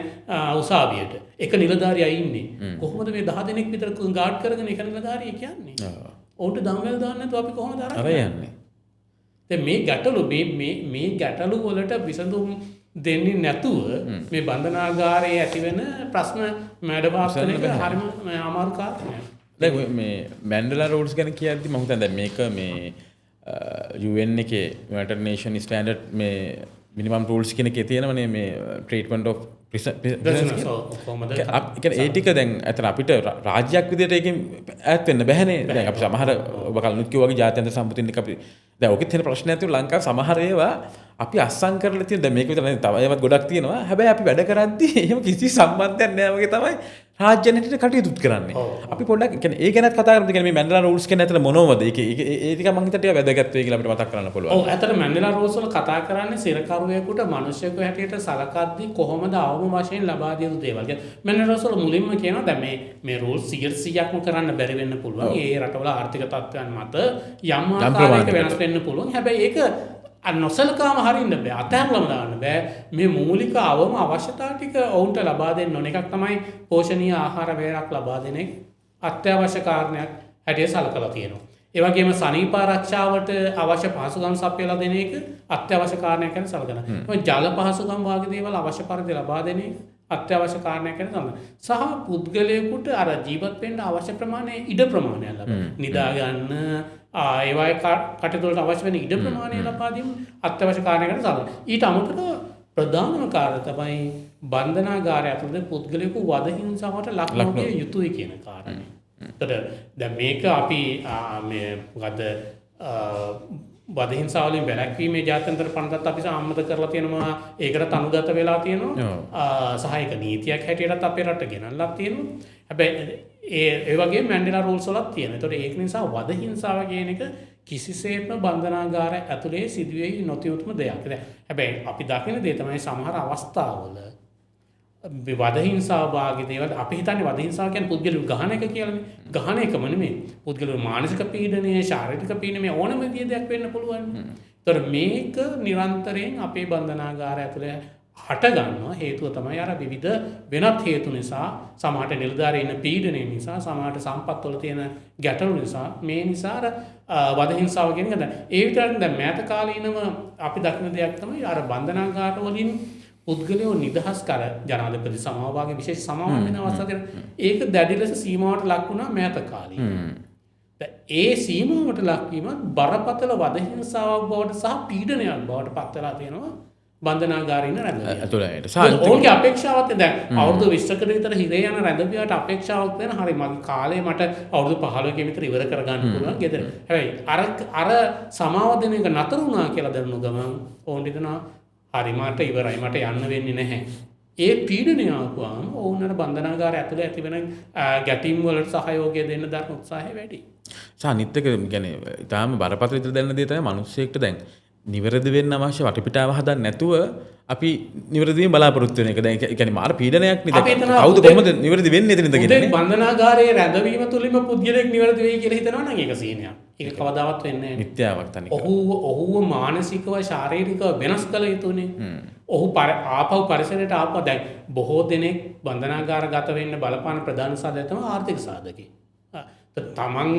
S1: උසාවියට. එක නිලධාරියා ඉන්නේ. කොහොමද මේ 10 දෙනෙක් විතර ගාඩ් කරගෙන එක නිලධාරියෙක් කියන්නේ? ඔවුන්ට දඟල් දාන්න නැතුව අපි කොහොමද
S2: යන්නේ?
S1: දැන් මේ ගැටලු වලට විසඳුම් දෙන්නේ නැතුව මේ බන්ධනාගාරයේ ඇතිවෙන ප්‍රශ්න මැඩපාස්තන එක හරිම අමාරු කාරණයක්.
S2: දැන් මේ මැන්ඩෙලා රූල්ස් ගැන කියද්දි මම හිතන්නේ දැන් මේක මේ UN එකේ United Nation Standard මේ මිනිමම් රූල්ස් කියන එකේ තියෙනවනේ මේ ට්‍රීට්මන්ට් ඔෆ් prisoners ඒ ටික දැන් අතන අපිට රාජ්‍යයක් විදිහට ඒකෙන් ඈත් වෙන්න බැහැනේ. දැන් අපි සමහර ඔබ කලිනුත් කිව්වා වගේ ජාත්‍යන්තර සම්පූර්ණ අපි දැන් ඔකෙත් තියෙන ප්‍රශ්නයක් තියෙනවා ලංකාවේ සමහර ඒවා අපි අස්සම් කරලා තියෙන දැන් මේක විතර නෙවෙයි තව ඒවත් ගොඩක් තියෙනවා. හැබැයි අපි වැඩ කරද්දී එහෙම කිසි සම්බන්ධයක් නැහැ වගේ තමයි රාජ්‍යනීතියට කටයුතු කරන්නේ. අපි පොඩ්ඩක් කියන්නේ ඒ ගැනත් කතා කරමු. කියන්නේ මේ මැන්ඩෙලා රූල්ස් කියන ඇතර මොනවද? ඒක ඒ ටික මම හිතට ටික වැදගත් වෙයි කියලා අපිට මතක් කරන්න පුළුවන්.
S1: ඔව් ඇත්තට මැන්ඩෙලා රූල්ස් වල කතා කරන්නේ සිරකරුවෙකුට මිනිසෙකු හැටියට සලකද්දී කොහොමද අවම වශයෙන් ලබා දිය යුතු දේවල්. මැන්ඩෙලා රූල්ස් වල මුලින්ම කියනවා දැන් මේ රූල්ස් 100%ක්ම කරන්න බැරි වෙන්න පුළුවන්. ඒ රටවල ආර්ථික තත්ත්වයන් මත යම් ආකාරයක වෙනස් වෙන්න පුළුවන්. හැබැයි ඒක නොසලකාම හරින්න බෑ. අතහැරලම දාන්න බෑ. මේ මූලික අවම අවශ්‍යතා ටික ඔවුන්ට ලබා දෙන්න ඕන. එකක් තමයි පෝෂණීය ආහාර වේලක් ලබා දෙන එක අත්‍යවශ්‍ය කාරණයක් හැටියට සලකලා තියෙනවා. ඒ වගේම සනීප ආරක්ෂාවට අවශ්‍ය පහසුකම් සපයලා දෙන එක අත්‍යවශ්‍ය කාරණයක් ගැන සලකනවා. ජල පහසුකම් වගේ දේවල් අවශ්‍ය පරිදි ලබා දෙන එක අත්‍යවශ්‍ය කාරණයක් ගැන සලකනවා. සහ පුද්ගලයෙකුට අර ජීවත් වෙන්න අවශ්‍ය ප්‍රමාණය ඉඩ ප්‍රමාණයක් ලබා නිදා ගන්න ඒවායි කටයුතුවලට අවශ්‍ය වෙන ඉඩ ප්‍රමාණය ලබා දීම අත්‍යවශ්‍ය කාරණයකට සලකනවා. ඊට අමතරව ප්‍රධානම කාරණය තමයි බන්ධනාගාරය ඇතුළත පුද්ගලයෙකු වද හිංසාවට ලක් නොවිය යුතුයි කියන කාරණය. එතකොට දැන් මේක අපි මේ මොකද වද හිංසාව වලින් වැළැක්වීමේ ජාත්‍යන්තර පනතත් අපි සම්මත කරලා තියෙනවා. ඒකට අනුගත වෙලා තියෙනවා. සහ ඒක නීතියක් හැටියටත් අපේ රට ගෙනල්ලා තියෙනවා. හැබැයි ඒ වගේ මැන්ඩෙලා රූල්ස් වලත් තියෙනවා. ඒතකොට ඒක නිසා වද හිංසාව කියන එක කිසිසේත්ම බන්ධනාගාර ඇතුලේ සිදුවේ නොතිය යුතුම දෙයක්. හැබැයි අපි දකින දේ තමයි සමහර අවස්ථාවල වද හිංසාව වාගේ දේවල් අපි හිතන්නේ වද හිංසාව කියන්නේ පුද්ගලයන් ගහන එක කියලානේ. ගහන එකම නෙමෙයි. පුද්ගලයන් මානසික පීඩනය, ශාරීරික පීඩනය ඕනම විදිහේ දෙයක් වෙන්න පුළුවන්. ඒතකොට මේක නිරන්තරයෙන් අපේ බන්ධනාගාර ඇතුලේ හට ගන්නවා. හේතුව තමයි අර විවිධ වෙනත් හේතු නිසා, සමහරට නිලධාරීන් පීඩනය නිසා, සමහරට සම්පත් වල තියෙන ගැටලු නිසා, මේ නිසා අර වද හිංසාව කියන එක දැන් ඒ විතරක් දැන් මෑත කාලීනව අපි දකින දෙයක් තමයි අර බන්ධනාගාර වලින් පුද්ගලයෝ නිදහස් කර ජනාධිපති සමාව වගේ විශේෂ සමාවක් වෙන අවස්ථාවක ඒක දැඩි ලෙස සීමාවට ලක් වුණා මෑත කාලේ. ඒ සීමාවට ලක්වීම බරපතල වද හිංසාවක් බවට සහ පීඩනයක් බවට පත් වෙලා තියෙනවා බන්ධනාගාරින් රැඳවියට. ඔවුන්ගේ අපේක්ෂාවත් දැන් අවුරුදු 20කට විතර හිරේ යන රැඳවියට අපේක්ෂාවක් තියෙන හරි මගේ කාලේ මට අවුරුදු 15ක විතර ඉවර කරගන්න පුළුවන් ගෙදර. හැබැයි අර සමාව දෙන එක නතර වුණා කියලා දැනුණු ගමන් ඔවුන් හිතනවා හරි මට ඉවරයි මට යන්න වෙන්නේ නැහැ. ඒ පීඩනය ආවම ඔවුන් අර බන්ධනාගාරය ඇතුලේ ඇතිවෙන ගැටීම් වලට සහයෝගය දෙන්න දරන උත්සාහය වැඩි.
S2: අනිත් එක කියන්නේ ඊටාම බරපතල විතර දැනන දේ තමයි මිනිස්සෙක්ට දැන් නිවැරදි වෙන්න අවශ්‍ය වටපිටාව හදන්න නැතුව අපි නිවැරදිව බලාපොරොත්තු වෙන එක. දැන් ඒ කියන්නේ මාර පීඩනයක් නේ. කවුද කොහොමද නිවැරදි වෙන්නේ එතනද කියන්නේ?
S1: බන්ධනාගාරයේ රැඳවීම තුලින්ම පුද්ගලයෙක් නිවැරදි වෙයි කියලා හිතනවා නම් ඒක සීනයක්. ඒක කවදාවත් වෙන්නේ නැහැ.
S2: මිත්‍යාවක් තනික.
S1: ඔහුව මානසිකව ශාරීරිකව වෙනස් කළ යුතුනේ. ඔහු ආපහු පරිසරයට ආපහු දැන් බොහෝ දෙනෙක් බන්ධනාගාරගත වෙන්න බලපාන ප්‍රධාන සාධකය තමයි ආර්ථික සාධකේ. තමන්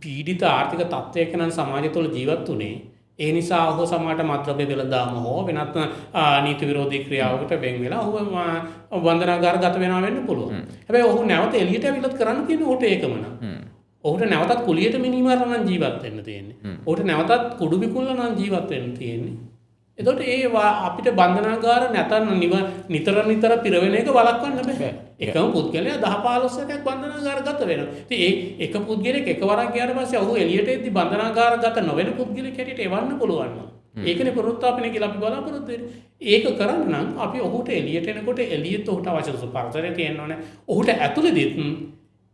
S1: පීඩිත ආර්ථික තත්ත්වයක නම් සමාජය තුළ ජීවත් වුනේ ඒ නිසා ඔහු සමහරට මත්ද්‍රව්‍ය වෙළඳාම හෝ වෙනත් නීති විරෝධී ක්‍රියාවකට වෙන් වෙලා ඔහු බන්ධනාගාරගත වෙනවා වෙන්න පුළුවන්. හැබැයි ඔහු නැවත එළියට ඇවිල්ලත් කරන්න තියෙන්නේ ඔහුට ඒකම නෑ. ඔහුට නැවතත් කුලියට මිනිමරන නම් ජීවත් වෙන්න තියෙන්නේ. ඔහුට නැවතත් කුඩු විකුණලා නම් ජීවත් වෙන්න තියෙන්නේ. එතකොට අපිට බන්ධනාගාර නැතන් නිතර පිරවෙන එක වළක්වන්න බෑ. එකම පුද්ගලයා 10-15ක් බන්ධනාගාරගත වෙනවා. ඉතින් එක පුද්ගලෙක් එකවරක් ගියාට පස්සේ ඔහු එළියට එද්දි බන්ධනාගාරගත නොවන පුද්ගලෙක් හැටියට එවන්න පුළුවන් නම්. ඒකනේ පුනරුත්ථාපනය කියලා අපි බලාපොරොත්තු වෙන්නේ. ඒක කරන්න නම් අපි ඔහුට එළියට එනකොට එළියට ඔහුට අවශ්‍ය පරිසරය තියෙන්න ඕනේ. ඔහුට ඇතුළේදීත්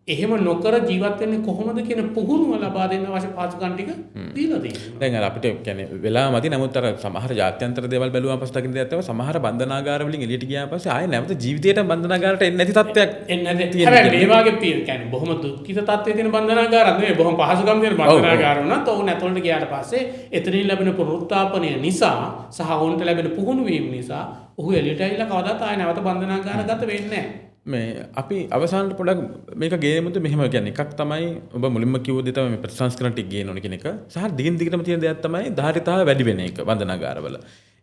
S1: එහෙම නොකර ජීවත් වෙන්නේ කොහොමද කියන පුහුණුව ලබා දෙන්න අවශ්‍ය පාසුකම් ටික දීලා තියෙනවා.
S2: දැන් අර අපිට කියන්නේ වෙලාව මදි. නමුත් අර සමහර ජාත්‍යන්තර දේවල් බැලුවාම පස්සේ දකින්න දෙයක් තමයි සමහර බන්ධනාගාර වලින් එළියට ගියාන් පස්සේ ආයෙ නැවත ජීවිතේට බන්ධනාගාරයට එන්නේ නැති තත්ත්වයක්
S1: එන්නේ නැති. හැබැයි මේ වගේ කියන්නේ බොහොම දුක්ඛිත තත්ත්වයේ තියෙන බන්ධනාගාරක් නෙවෙයි. බොහොම පහසුකම් තියෙන බන්ධනාගාර වුණත් ඔවුන් ඇතුළට ගියාට පස්සේ එතනින් ලැබෙන පුනරුත්ථාපනය නිසා සහ ඔවුන්ට ලැබෙන පුහුණු වීම නිසා ඔහු එළියට ඇවිල්ලා කවදාත් ආයෙ නැවත බන්ධනාගාරගත වෙන්නේ නැහැ.
S2: මේ අපි අවසානට පොඩක් මේක ගේමුද මෙහෙම කියන්නේ එකක් තමයි ඔබ මුලින්ම කිව්ව දේ තමයි මේ ප්‍රතිසංස්කරණ ටික ගේන්න ඕන කියන එක. සහ දිගින් දිගටම තියෙන දෙයක් තමයි ධාරිතාව වැඩි වෙන එක බන්ධනාගාරවල.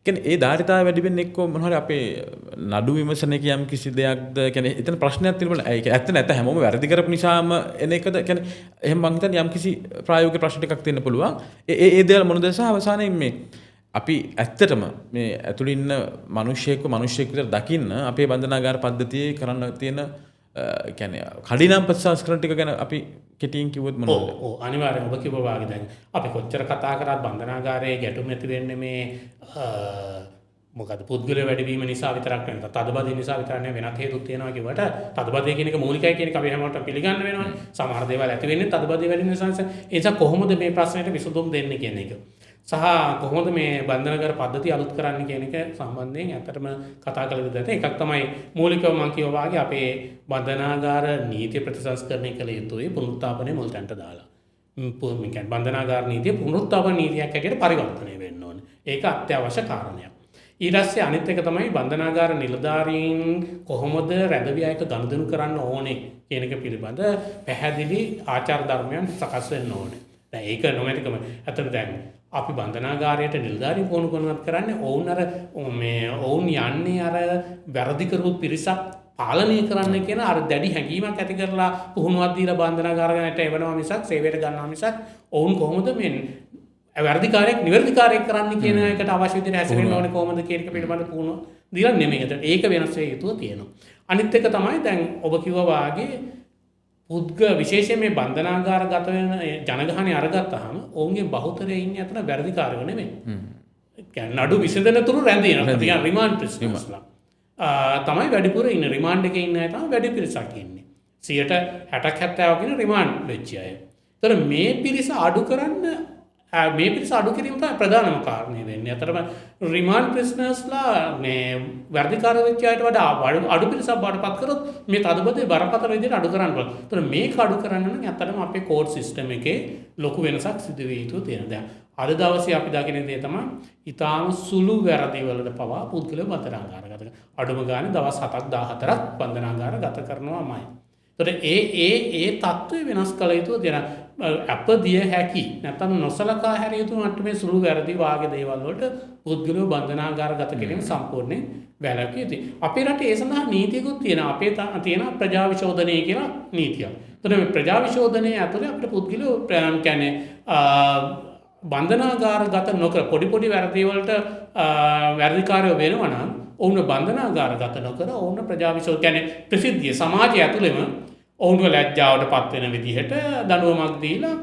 S2: කියන්නේ ඒ ධාරිතාව වැඩි වෙන්නේ එක්ක මොනවා හරි අපේ නඩු විමසනක යම් කිසි දෙයක්ද කියන්නේ එතන ප්‍රශ්නයක් තියෙනවා. ඒක ඇත්ත නැත්ත හැමෝම වැරදි කරපු නිසාම එන එකද කියන්නේ එහෙම මං හිතන්නේ යම් කිසි ප්‍රායෝගික ප්‍රශ්න ටිකක් තියෙන්න පුළුවන්. ඒ දේවල් මොනද සහ අවසානයේ මේ අපි ඇත්තටම මේ ඇතුළේ ඉන්න මිනිස්සෙක් විතර දකින්න අපේ බන්ධනාගාර පද්ධතියේ කරන්න තියෙන කියන්නේ කඩිනම් ප්‍රතිසංස්කරණ ටික ගැන අපි කෙටියෙන් කිව්වොත් මොනවද?
S1: ඔව් අනිවාර්යෙන් ඔබ කිව්වා වාගේ දැන් අපි කොච්චර කතා කරත් බන්ධනාගාරයේ ගැටුම් ඇති වෙන්නේ මේ මොකද පුද්ගල වැඩිවීම නිසා විතරක් නෙවෙයි. තදබදය නිසා විතරක් නෙවෙයි වෙනත් හේතුත් තියෙනවා කිව්වට තදබදය කියන එක මූලිකයි කියන එක අපි හැමෝටම පිළිගන්න වෙනවානේ. සමහර දේවල් ඇති වෙන්නේ තදබදය වැඩි නිසා. ඒ නිසා කොහොමද මේ ප්‍රශ්නෙට විසඳුම් දෙන්නේ කියන එක. සහ කොහොමද මේ බන්ධනාගාර පද්ධතිය අලුත් කරන්න කියන එක සම්බන්ධයෙන් ඇත්තටම කතා කළ යුතු එකක් තමයි මූලිකව මම කියවා වගේ අපේ බන්ධනාගාර නීතිය ප්‍රතිසංස්කරණය කළ යුතුයි පුනරුත්ථාපනය මුලටන්ට දාලා. මේ කියන්නේ බන්ධනාගාර නීතිය පුනරුත්ථාපන නීතියක් හැටියට පරිවර්තනය වෙන්න ඕනේ. ඒක අත්‍යවශ්‍ය කාරණයක්. ඊට පස්සේ අනිත් එක තමයි බන්ධනාගාර නිලධාරීන් කොහොමද රැඳවියයක ගනුදෙනු කරන්න ඕනේ කියන එක පිළිබඳ පැහැදිලි ආචාර ධර්මයන් සකස් වෙන්න ඕනේ. දැන් ඒක නොමැතිකම අතට දැන් අපි බන්ධනාගාරයට නිලධාරීන් පුහුණු කරනවත් කරන්නේ ඔවුන් යන්නේ අර වැරදි කරපු පිරිසක් පාලනය කරන්න කියන අර දැඩි හැඟීමක් ඇති කරලා පුහුණුවක් දීලා බන්ධනාගාරයට එවනවා මිසක් සේවයට ගන්නවා මිසක් ඔවුන් කොහොමද මේ වැරදිකාරයෙක් නිවැරදිකාරයෙක් කරන්න කියන එකට අවශ්‍ය විදිහට හැසිරෙන්න ඕනේ කොහොමද කියන එක පිළිබඳ පුහුණුව දීලා නෙමෙයි. ඒක වෙනස් වෙ යුතුව තියෙනවා. අනිත් එක තමයි දැන් ඔබ කිව්වා වාගේ විශේෂයෙන් මේ බන්ධනාගාරගත වෙන ජනගහනය අරගත්තාම ඔවුන්ගේ බහුතරය ඉන්නේ අතන වැරදිකාරයෝ නෙමෙයි. කියන්නේ නඩු විසඳන තුරු රැඳෙනවා. කියන්නේ රිමාන්ඩ් ප්‍රිසනර්ස්ලා. තමයි වැඩිපුර ඉන්නේ. රිමාන්ඩ් එකේ ඉන්න අය තමයි වැඩි පිරිසක් ඉන්නේ. 60%ක් 70%ක් ඉන්න රිමාන්ඩ් වෙච්ච අය. ඒතර මේ පිරිස අඩු කරන්න මේ පිරිස අඩු කිරීම තමයි ප්‍රධානම කාරණය වෙන්නේ. අතරම රිමාන්ඩ් ප්‍රිසනර්ස්ලා මේ වර්ධිකාර වෙච්ච අයට වඩා අඩු පිරිසක් බාටපත් කරොත් මේ තදබදේ බරපතල විදිහට අඩු කරන්න පුළුවන්. ඒතර මේක අඩු කරන්න නම් ඇත්තටම අපේ කෝඩ් සිස්ටම් එකේ ලොකු වෙනසක් සිදු වෙ යුතු තියෙනවා. දැන් අද දවසේ අපි දකින දේ තමයි ඊටාම සුළු වැරදි වලට පවා පුද්ගලයෝ බන්ධනාගාරගත කරනවා. අඩුම ගානේ දවස් 7ක් 14ක් බන්ධනාගාරගත කරනවාමයි. ඒතර ඒ තත්ත්වය වෙනස් කළ යුතු දෙන අප දිය හැකි නැත්නම් නොසලකා හැරිය යුතු මට්ටමේ සුළු වැරදි වාගේ දේවල් වලට පුද්ගලයෝ බන්ධනාගාරගත කිරීම සම්පූර්ණයෙන් වැළැක්විය යුතුයි. අපේ රටේ ඒ සඳහා නීතියකුත් තියෙනවා. අපේ තියෙන ප්‍රජා විශෝධනය කියලා නීතියක්. ඒතර මේ ප්‍රජා විශෝධනය ඇතුලේ අපිට පුද්ගලයෝ කියන්නේ බන්ධනාගාරගත නොකර පොඩි වැරදි වලට වැරදිකාරයෝ වෙනවා නම් ඔවුන් බන්ධනාගාරගත නොකර ඔවුන් ප්‍රජා විශෝධන කියන්නේ ප්‍රසිද්ධිය සමාජය ඇතුළෙම ඔවුන්ව ලැජ්ජාවට පත් වෙන විදිහට දඬුවමක් දීලා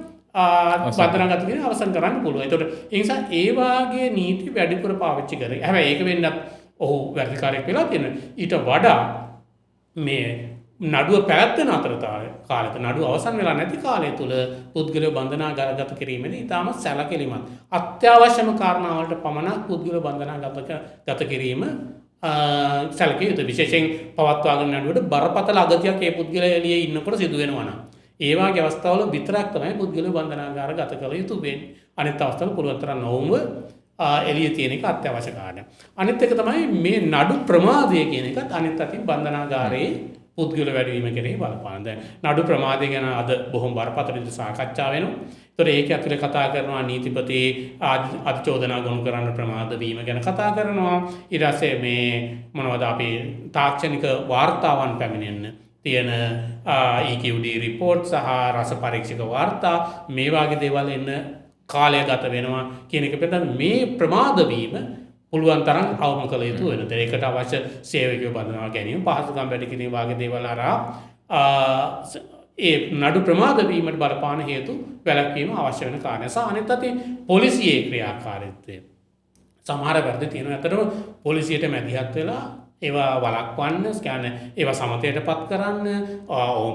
S1: බන්ධනාගත කිරීම අවසන් කරන්න පුළුවන්. ඒතකොට ඒ නිසා ඒ වාගේ නීති වැඩිපුර පාවිච්චි කරේ. හැබැයි ඒක වෙන්නත් ඔහු වැරදිකාරයෙක් වෙලා තියෙන. ඊට වඩා මේ නඩුව පැවැත්වෙන අතර කාලෙක නඩුව අවසන් වෙලා නැති කාලය තුල පුද්ගලයෝ බන්ධනාගාරගත කිරීමේදී ඊටම සැලකිලිමත් අත්‍යවශ්‍යම කාරණාවලට පමණක් පුද්ගලයෝ බන්ධනාගත කිරීම සැලකිය යුතුයි. විශේෂයෙන් පවත්වාගෙන නඩුවට බරපතල අගතියක් ඒ පුද්ගලයා එළියේ ඉන්නකොට සිදු වෙනවා නම් ඒ වගේ අවස්ථාවල විතරක් තමයි පුද්ගලයෝ බන්ධනාගාරගත කළ යුතු වෙන්නේ. අනිත් අවස්ථාවල පුළුවන් තරම් නොවුම එළිය තියෙන එක අත්‍යවශ්‍ය කාරණයක්. අනිත් එක තමයි මේ නඩු ප්‍රමාදය කියන එකත් අනිත් අතින් බන්ධනාගාරයේ පුද්ගල වැඩිවීම කෙරෙහි බලපාන. දැන් නඩු ප්‍රමාදය ගැන අද බොහොම බරපතල විදිහට සාකච්ඡා වෙනවා. ඒතර ඒක ඇතුලේ කතා කරනවා නීතිපති අධිචෝදනා ගොනු කරන්න ප්‍රමාද වීම ගැන කතා කරනවා. ඊට පස්සේ මේ මොනවද අපි තාක්ෂණික වාර්තාවන් පැමිණෙන්න තියෙන EQD රිපෝට් සහ රස පරීක්ෂක වාර්තා මේ වගේ දේවල් එන්න කාලය ගත වෙනවා කියන එක පිළිබඳ මේ ප්‍රමාද වීම පුළුවන් තරම් අවම කළ යුතු වෙනවා. ඒකට අවශ්‍ය සේවකයෝ බඳවා ගැනීම, පහසුකම් වැඩි කිරීම වගේ දේවල් හරහා ඒ නඩු ප්‍රමාද වීමට බලපාන හේතු වැළැක්වීම අවශ්‍ය වෙන කාරණා. සහ අනිත් අතින් පොලිසියේ ක්‍රියාකාරීත්වය. සමහර වැරදි තියෙනවා. අතරම පොලිසියට මැදිහත් වෙලා ඒවා වළක්වන්න, කියන්නේ ඒවා සමතයටපත් කරන්න,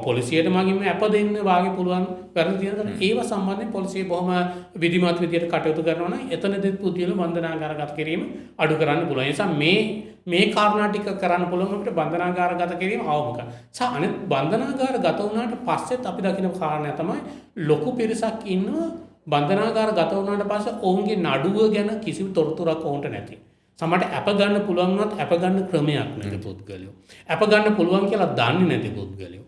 S1: පොලිසියට මගින්ම අප දෙන්න වාගේ පුළුවන් වැරදි තියෙනවා. ඒවා සම්බන්ධයෙන් පොලිසිය බොහොම විධිමත් විදියට කටයුතු කරනවා නම් එතනදී පුද්ගල බන්ධනාගාරගත කිරීම අඩු කරන්න පුළුවන්. ඒ නිසා මේ කාරණා ටික කරන්න පුළුවන් අපිට බන්ධනාගාරගත කිරීම අවම කරන්න. සහ අනිත් බන්ධනාගාරගත වුණාට පස්සෙත් අපි දකින කාරණා තමයි ලොකු පිරිසක් ඉන්නවා බන්ධනාගාරගත වුණාට පස්සේ ඔවුන්ගේ නඩුව ගැන කිසිම තොරතුරක් ඔවුන්ට නැති. සමහරට අප ගන්න පුළුවන් වුණත් අප ගන්න ක්‍රමයක් නැති පුද්ගලයෝ. අප ගන්න පුළුවන් කියලා දන්නේ නැති පුද්ගලයෝ.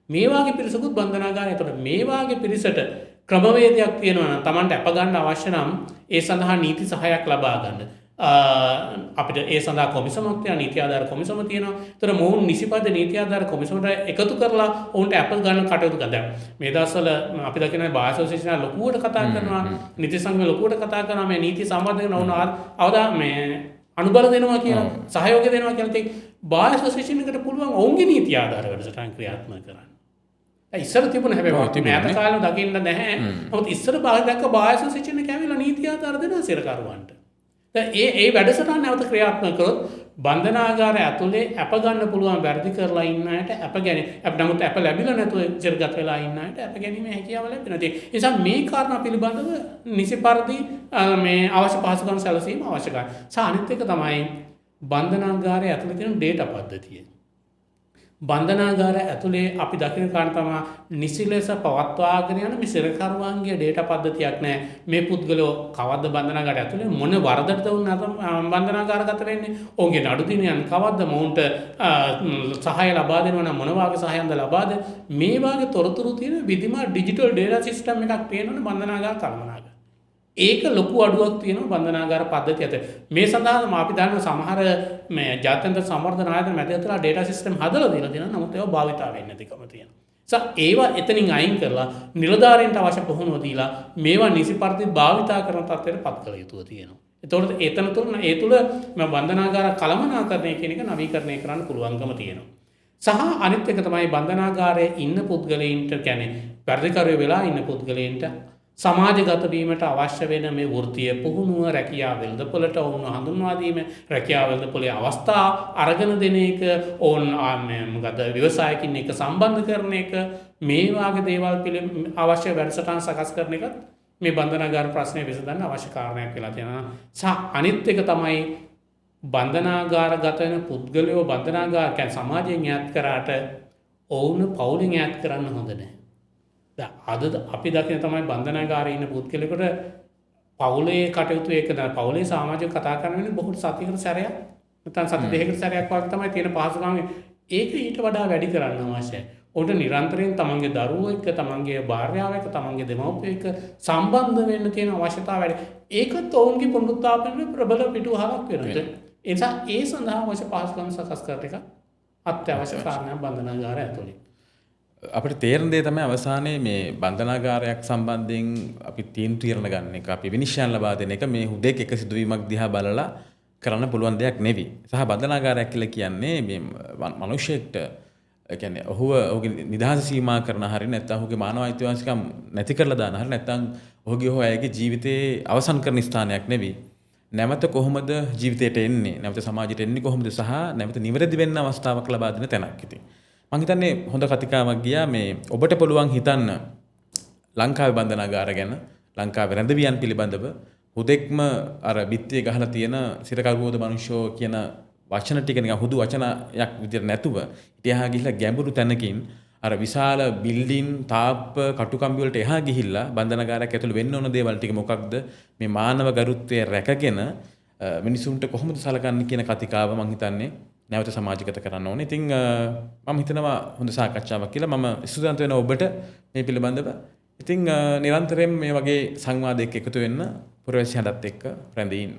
S1: මේ වාගේ පිරිසකුත් බන්ධනාගාරය. ඒතකොට මේ වාගේ පිරිසට ක්‍රමවේදයක් තියෙනවා නම් Tamanට අප ගන්න අවශ්‍ය නම් ඒ සඳහා නීති සහායක් ලබා ගන්න. අපිට ඒ සඳහා කොමිසමක් තියෙනවා, නීති ආධාර කොමිසම තියෙනවා. ඒතර මොවුන් නිසිපද නීති ආධාර කොමිසමට එකතු කරලා ඔවුන්ට අප ගන්න කටයුතු කරනවා. මේ දවස්වල අපි දකින බාර් ඇසෝසියේෂන් ලොකුවට කතා කරනවා, නීති සංගමය ලොකුවට කතා කරනවා මේ නීති සම්බන්ධයෙන් ඔවුන් අවදා මේ අනුබල දෙනවා කියලා, සහයෝගය දෙනවා කියලා. ඉතින් බාර් ඇසෝසියේෂන් එකට පුළුවන් ඔවුන්ගේ නීති ආධාර වැඩසටහන් ක්‍රියාත්මක කරන්න. ඉස්සර තිබුණ හැබැයි මෑත කාලේ දකින්න නැහැ. නමුත් ඉස්සර බාර් බාර් ඇසෝසියේෂන් එක ඇවිල්ලා නීති ආධාර දෙනවා සිරකරුවන්ට. ඒ වැඩසටහන නැවත ක්‍රියාත්මක කරොත් බන්ධනාගාරය ඇතුලේ අප ගන්න පුළුවන් වැරදි කරලා ඉන්න අයට අප ගැනීම, නමුත් අප ලැබිලා නැතුව ජීවිතගත වෙලා ඉන්න අයට අප ගැනීමේ හැකියාව ලැබෙනවා. ඒ නිසා මේ කාරණා පිළිබඳව නිසි පරිදි මේ අවශ්‍ය පහසුකම් සැලසීම අවශ්‍යයි. සහ අනිත් එක තමයි බන්ධනාගාරය ඇතුලේ තියෙන ඩේටා පද්ධතිය. බන්ධනාගාරය ඇතුලේ අපි දකින කාරණා තමයි නිසි ලෙස පවත්වාගෙන යන මේ සිරකරුවන්ගේ ඩේටා පද්ධතියක් නැහැ. මේ පුද්ගලෝ කවද්ද බන්ධනාගාරය ඇතුලේ මොන වරදටද වුණාද බන්ධනාගාරගත වෙන්නේ? ඔවුන්ගේ නඩු දිනයන් කවද්ද මොවුන්ට සහාය ලබා දෙනවා නම් මොන වාගේ සහායන්ද ලබා දෙන්නේ? මේ වාගේ තොරතුරු තියෙන විධිමත් ඩිජිටල් ඩේටා සිස්ටම් එකක් තියෙනවනේ බන්ධනාගාර කළමනාගාර. ඒක ලොකු අඩුවක් තියෙනවා බන්ධනාගාර පද්ධතිය ඇතුලේ. මේ සඳහාම අපි දන්න සමහර මේ ජාත්‍යන්තර සංවර්ධන ආයතන මැදලා ඩේටා සිස්ටම් හදලා දීලා තියෙනවා. නමුත් ඒවා භාවිතා වෙන්නේ නැතිකම තියෙනවා. ඒවා එතනින් අයින් කරලා නිලධාරීන්ට අවශ්‍ය පුහුණුව දීලා මේවා නිසි පරිදි භාවිතා කරන තත්ත්වයට පත් කළ යුතුව තියෙනවා. එතකොට ඒ තුළ බන්ධනාගාර කළමනාකරණය කියන එක නවීකරණය කරන්න පුළුවන්කම තියෙනවා. සහ අනිත් එක තමයි බන්ධනාගාරයේ ඉන්න පුද්ගලයින්ට කියන්නේ වැඩිකරුවෝ වෙලා ඉන්න පුද්ගලයින්ට සමාජගත වීමට අවශ්‍ය වෙන මේ වෘත්තීය පුහුණුව, රැකියාව වෙළඳපොළට ඔවුන් හඳුන්වා දීම, රැකියාව වෙළඳපොළේ අවස්ථා අරගෙන දෙන එක, ඔවුන් මොකද ව්‍යවසායකින් එක සම්බන්ධ කරන එක, මේ වාගේ දේවල් අවශ්‍ය වැඩසටහන් සකස් කරන එකත් මේ බන්ධනාගාර ප්‍රශ්නය විසඳන්න අවශ්‍ය කාරණයක් වෙලා තියෙනවා. සහ අනිත් එක තමයි බන්ධනාගාරගත වෙන පුද්ගලයෝ බන්ධනාගාර කියන්නේ සමාජයෙන් ඈත් කරාට ඔවුන් පවුලෙන් ඈත් කරන්න හොඳ නැහැ. අද අපි දකින තමයි බන්ධනාගාරයේ ඉන්න පුද්ගලයෙකුට පවුලේ කටයුතු ඒක නෑ, පවුලේ සමාජික කතා කරන වෙන්නේ බොහෝ සතියකට සැරයක් නැත්නම් සති දෙකකට සැරයක් වගේ තමයි තියෙන පහසුකම්. ඒක ඊට වඩා වැඩි කරන්න අවශ්‍යයි. උන්ට නිරන්තරයෙන් තමන්ගේ දරුවෝ එක්ක, තමන්ගේ භාර්යාව එක්ක, තමන්ගේ දෙමව්පියෝ එක්ක සම්බන්ධ වෙන්න තියෙන අවශ්‍යතාවය වැඩි. ඒකත් ඔවුන්ගේ පුනරුත්ථාපනයේ ප්‍රබල පිටුවහලක් වෙනවා. ඒ නිසා ඒ සඳහා අවශ්‍ය පහසුකම් සකස් කර එක අත්‍යවශ්‍ය කාරණයක් බන්ධනාගාරය ඇතුළේ.
S2: අපිට තේරෙන දේ තමයි අවසානයේ මේ බන්ධනාගාරයක් සම්බන්ධයෙන් අපි තීරණ ගන්න එක, අපි විනිශ්චයන් ලබා දෙන එක මේ හුදෙක් එක සිදුවීමක් දිහා බලලා කරන්න පුළුවන් දෙයක් නෙවෙයි. සහ බන්ධනාගාරයක් කියලා කියන්නේ මේ මිනිසෙක්ට කියන්නේ ඔහුගේ නිදහස සීමා කරන හරි නැත්නම් ඔහුගේ මානව අයිතිවාසිකම් නැති කරලා දාන හරි නැත්නම් ඔහුගේ අයගේ ජීවිතේ අවසන් කරන ස්ථානයක් නෙවෙයි. නැවත කොහොමද ජීවිතයට එන්නේ, නැවත සමාජයට එන්නේ කොහොමද, සහ නැවත නිවැරදි වෙන්න අවස්ථාවක් ලබා දෙන තැනක් ඉතින්. මං හිතන්නේ හොඳ කතිකාවක් ගියා මේ ඔබට පුළුවන් හිතන්න ලංකාවේ බන්ධනාගාර ගැන, ලංකාවේ රැඳවියන් පිළිබඳව හුදෙක්ම අර බිත්තිය ගහලා තියෙන සිරකරුවෝද මනුෂ්‍යෝ කියන වචන ටික නිකන් හුදු වචනයක් විදිහට නැතුව ඉතිහා ගිහිල්ලා ගැඹුරු තැනකින් අර විශාල බිල්ඩින්, තාප්ප, කටුකම්බි වලට එහා ගිහිල්ලා බන්ධනාගාරයක් ඇතුළේ වෙන්න ඕන දේවල් ටික මොකක්ද, මේ මානව ගරුත්වය රැකගෙන මිනිසුන්ට කොහොමද සලකන්නේ කියන කතිකාව මං හිතන්නේ නැවත සමාජගත කරන්න ඕනේ. ඉතින් මම හිතනවා හොඳ සාකච්ඡාවක් කියලා. මම ස්තුතිවන්ත වෙනවා ඔබට මේ පිළිබඳව. ඉතින් නිරන්තරයෙන් මේ වගේ සංවාදයක එකතු වෙන්න පුරවැසියන්ටත් එක්ක රැඳී ඉන්න.